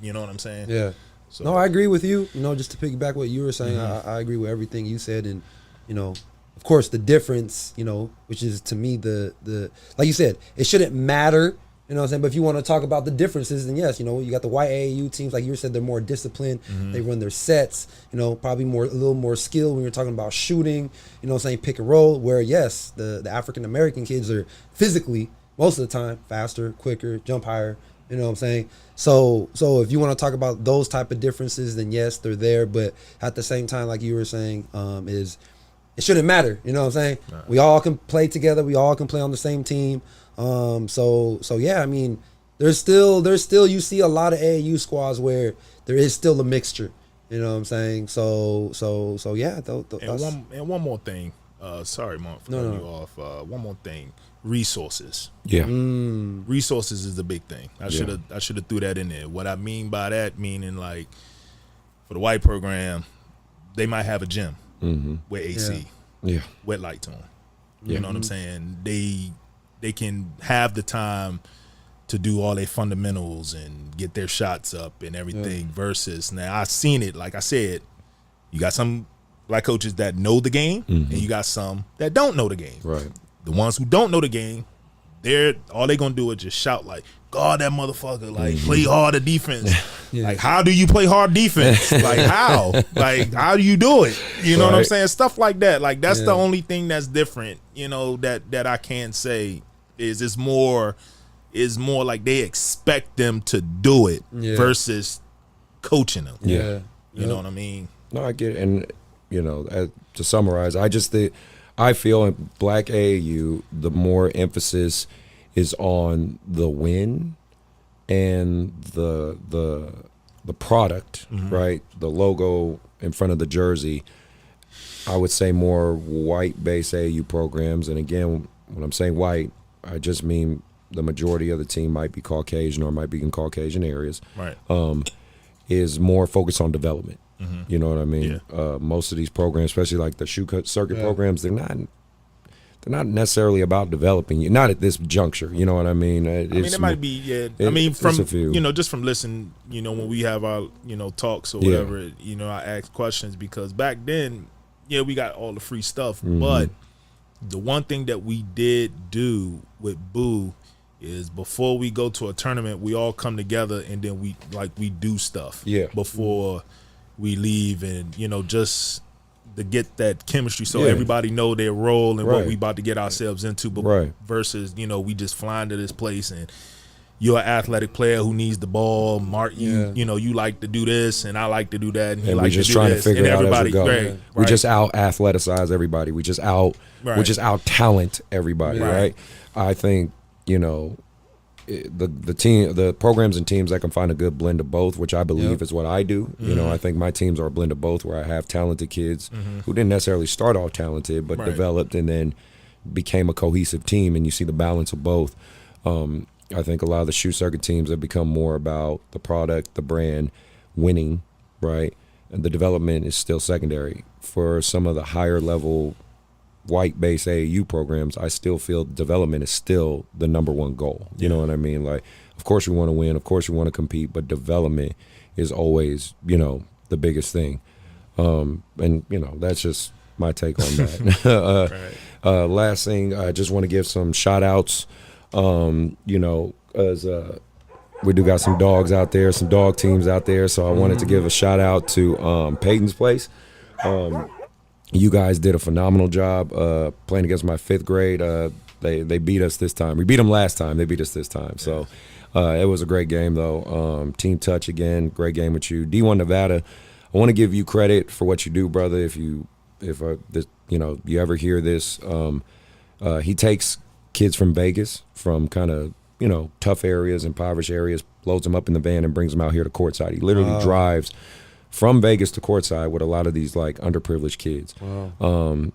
You know what I'm saying? Yeah. So, no, I agree with you. You know, just to piggyback what you were saying, I agree with everything you said. And, you know, of course, the difference, you know, which is to me the like you said, it shouldn't matter. You know what I'm saying? But if you want to talk about the differences, then yes, you know, you got the white AAU teams, like you said, they're more disciplined. They run their sets, you know, probably a little more skill when you're talking about shooting, you know what I'm saying, pick and roll, where yes, the African American kids are physically, most of the time, faster, quicker, jump higher, you know what I'm saying? So if you want to talk about those type of differences, then yes, they're there. But at the same time, like you were saying, is it shouldn't matter, you know what I'm saying? Right. We all can play together, we all can play on the same team. So yeah, I mean, there's still you see a lot of AAU squads where there is still a mixture, you know what I'm saying? So yeah. And one more thing, sorry, Mark, for cutting you off. One more thing, resources. Yeah, resources is the big thing. I should have threw that in there. What I mean by that, meaning like for the white program, they might have a gym with AC, with lights on. You know what I'm saying? They can have the time to do all their fundamentals and get their shots up and everything. Versus now, I've seen it. Like I said, you got some black coaches that know the game, and you got some that don't know the game. Right. The ones who don't know the game, all they gonna do is just shout like, "God, that motherfucker! Like, play harder defense. Like, how do you play hard defense? Like, how? Like, how do you do it? You know what I'm saying? Stuff like that. Like, that's the only thing that's different. You know, that I can say is more like they expect them to do it versus coaching them. Yeah. You know what I mean? No, I get it. And, you know, to summarize, I feel in black AAU, the more emphasis is on the win and the product, right? The logo in front of the jersey. I would say more white-based AAU programs. And again, when I'm saying white, I just mean the majority of the team might be Caucasian or might be in Caucasian areas. Right. Is more focused on development. Mm-hmm. You know what I mean? Yeah. Most of these programs, especially like the shoe circuit programs, they're not necessarily about developing you. Not at this juncture. You know what I mean? It might be. From just from listening, when we have our talks or whatever, I ask questions because back then, we got all the free stuff, but the one thing that we did do with Boo is before we go to a tournament, we all come together and then we do stuff before we leave, and just to get that chemistry so everybody know their role and what we about to get ourselves into, but versus we just fly into this place and you're an athletic player who needs the ball. Mark, you like to do this and I like to do that, and we just trying to figure it out as we go. We just out athleticize everybody. We just out talent everybody. Right. I think the programs and teams that can find a good blend of both, which I believe is what I do. I think my teams are a blend of both, where I have talented kids who didn't necessarily start off talented, but developed and then became a cohesive team, and you see the balance of both. I think a lot of the shoe circuit teams have become more about the product, the brand, winning, right? And the development is still secondary. For some of the higher level white-based AAU programs, I still feel development is still the number one goal. You know what I mean? Like, of course we want to win, of course we want to compete, but development is always, the biggest thing. And, that's just my take on that. Last thing, I just want to give some shout-outs, as we do got some dogs out there, some dog teams out there, so I wanted to give a shout-out to Peyton's Place. You guys did a phenomenal job playing against my 5th grade. They beat us this time. We beat them last time. They beat us this time. So it was a great game, though. Team Touch again, great game with you. D1 Nevada, I want to give you credit for what you do, brother. If you ever hear this, he takes kids from Vegas, from kind of tough areas, impoverished areas, loads them up in the van and brings them out here to courtside. He literally drives from Vegas to courtside with a lot of these like underprivileged kids. Wow.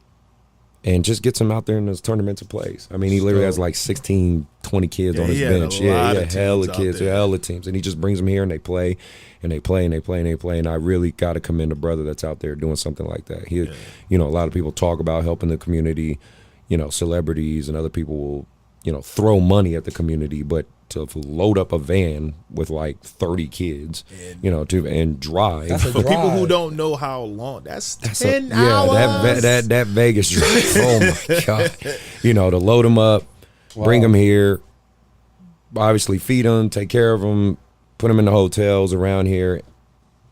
And just gets them out there in those tournaments of plays. I mean, he literally has like 16, 20 kids on his bench. Hella kids, hella teams. And he just brings them here and they play and they play and they play and they play. And I really got to commend a brother that's out there doing something like that. He, a lot of people talk about helping the community, celebrities and other people will, throw money at the community, but to load up a van with like 30 kids, and drive. For people who don't know how long, that's 10 hours. That Vegas drive. Oh my God. To load them up, bring them here, obviously feed them, take care of them, put them in the hotels around here.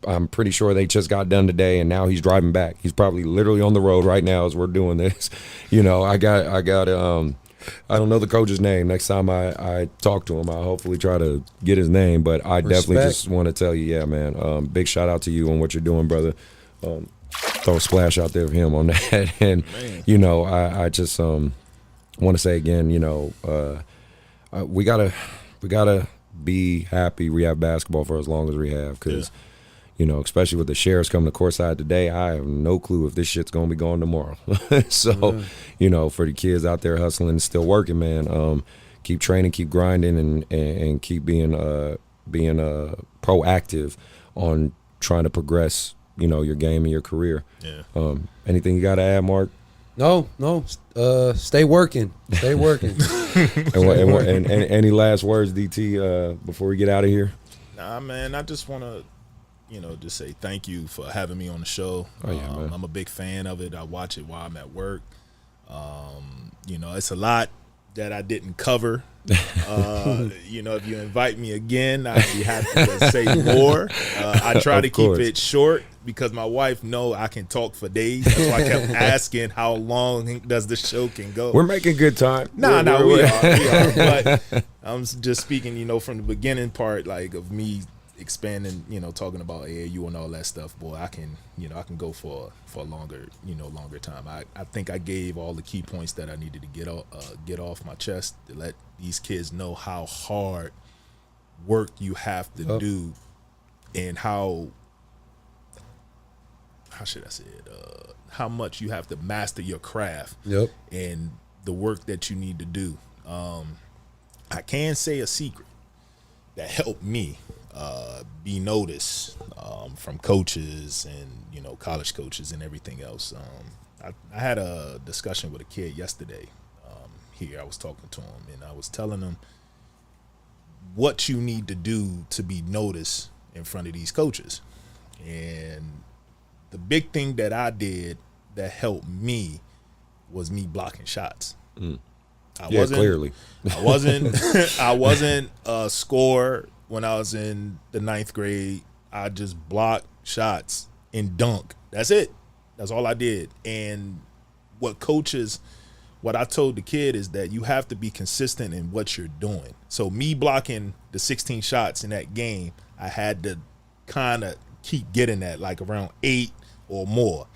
I'm pretty sure they just got done today, and now he's driving back. He's probably literally on the road right now as we're doing this. I don't know the coach's name. Next time I talk to him, I'll hopefully try to get his name. But I definitely just want to tell you, man, big shout out to you on what you're doing, brother. Throw a splash out there for him on that. And, I just want to say again, we gotta be happy we have basketball for as long as we have, because especially with the shares coming to courtside today, I have no clue if this shit's gonna be gone tomorrow. So, for the kids out there hustling and still working, man, keep training, keep grinding, and keep being proactive on trying to progress, your game and your career. Yeah. Anything you got to add, Mark? No. Stay working. And any last words, DT, before we get out of here? Nah, man, I just want to, just say thank you for having me on the show. Oh, yeah, man. I'm a big fan of it. I watch it while I'm at work. It's a lot that I didn't cover. If you invite me again, I'd be happy to say more. I try to keep it short because my wife know I can talk for days. That's why I kept asking how long does the show can go. We're making good time. We are. But I'm just speaking, from the beginning part, like of me expanding, talking about AAU and all that stuff. Boy, I can go for a longer time. I think I gave all the key points that I needed to get off my chest to let these kids know how hard work you have to do, and how should I say it? How much you have to master your craft. Yep. And the work that you need to do. I can say a secret that helped me be noticed from coaches and college coaches and everything else. I had a discussion with a kid yesterday. Here I was talking to him, and I was telling him what you need to do to be noticed in front of these coaches. And the big thing that I did that helped me was me blocking shots. Clearly. I wasn't a scorer when I was in the 9th grade. I just blocked shots and dunk. That's it. That's all I did. And what I told the kid is that you have to be consistent in what you're doing. So me blocking the 16 shots in that game, I had to kind of keep getting that, like around 8 or more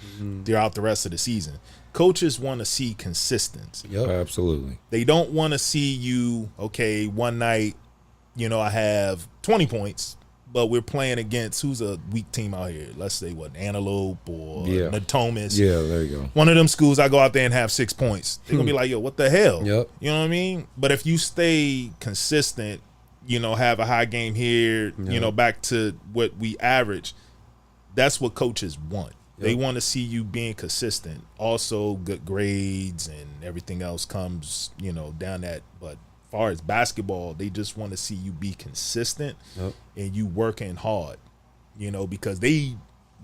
throughout the rest of the season. Coaches want to see consistency. Yep, absolutely. They don't want to see you, okay, one night, I have 20 points, but we're playing against who's a weak team out here. Let's say Antelope or Natomas. Yeah, there you go. One of them schools, I go out there and have 6 points. They're going to be like, yo, what the hell? Yep. You know what I mean? But if you stay consistent, have a high game here, back to what we average, that's what coaches want. Yep. They want to see you being consistent. Also, good grades and everything else comes, down that. But as far as basketball, they just want to see you be consistent and you working hard, because they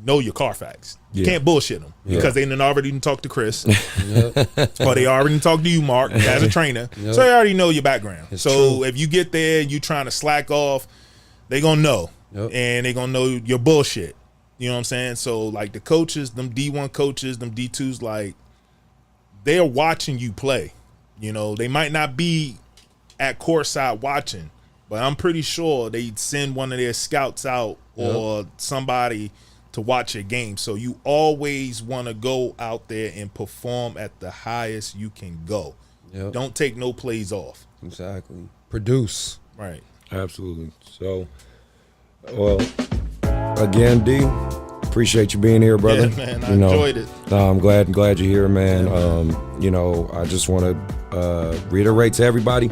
know your Carfax. You can't bullshit them because they already talked to Chris or they already talked to you, Mark, as a trainer. So they already know your background. It's so true. if you get there and you trying to slack off, they going to know. And they going to know your bullshit. You know what I'm saying? So, like, the coaches, them D1 coaches, them D2s, like, they're watching you play. They might not be at courtside watching, but I'm pretty sure they'd send one of their scouts out or somebody to watch your game. So you always want to go out there and perform at the highest you can go. Yep. Don't take no plays off. Exactly. Produce. Right. Absolutely. So, well, again, D, appreciate you being here, brother. Yeah, man, I enjoyed it. I'm glad you're here, man. I just want to reiterate to everybody,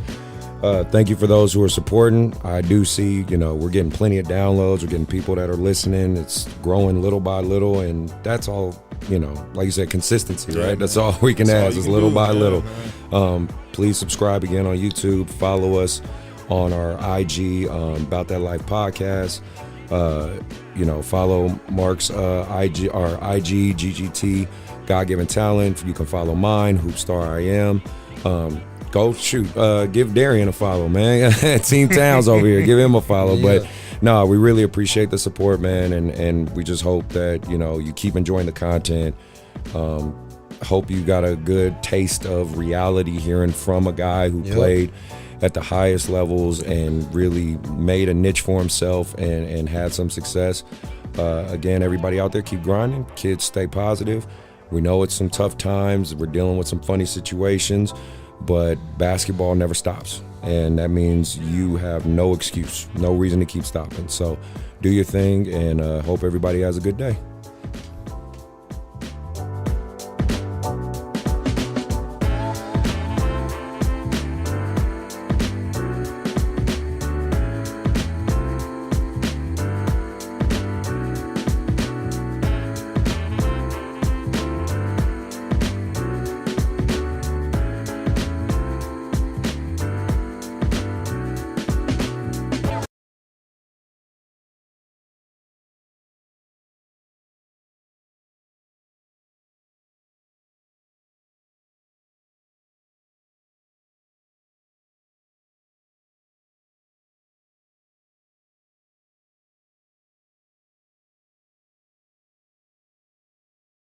thank you for those who are supporting. I do see, we're getting plenty of downloads. We're getting people that are listening. It's growing little by little, and that's all, like you said, consistency, right? That's all we can ask is little by little. Please subscribe again on YouTube. Follow us on our IG, Bout That Life Podcast. Follow Mark's IG, our IG, GGT, God-Given Talent. You can follow mine, Hoopstar I Am. Go shoot, give Darian a follow, man. Team Townes over here, give him a follow. Yeah. But no, we really appreciate the support, man, and we just hope that you keep enjoying the content. Hope you got a good taste of reality hearing from a guy who played at the highest levels and really made a niche for himself and had some success. Again, everybody out there, keep grinding. Kids, stay positive. We know it's some tough times. We're dealing with some funny situations, but basketball never stops. And that means you have no excuse, no reason to keep stopping. So do your thing, and hope everybody has a good day.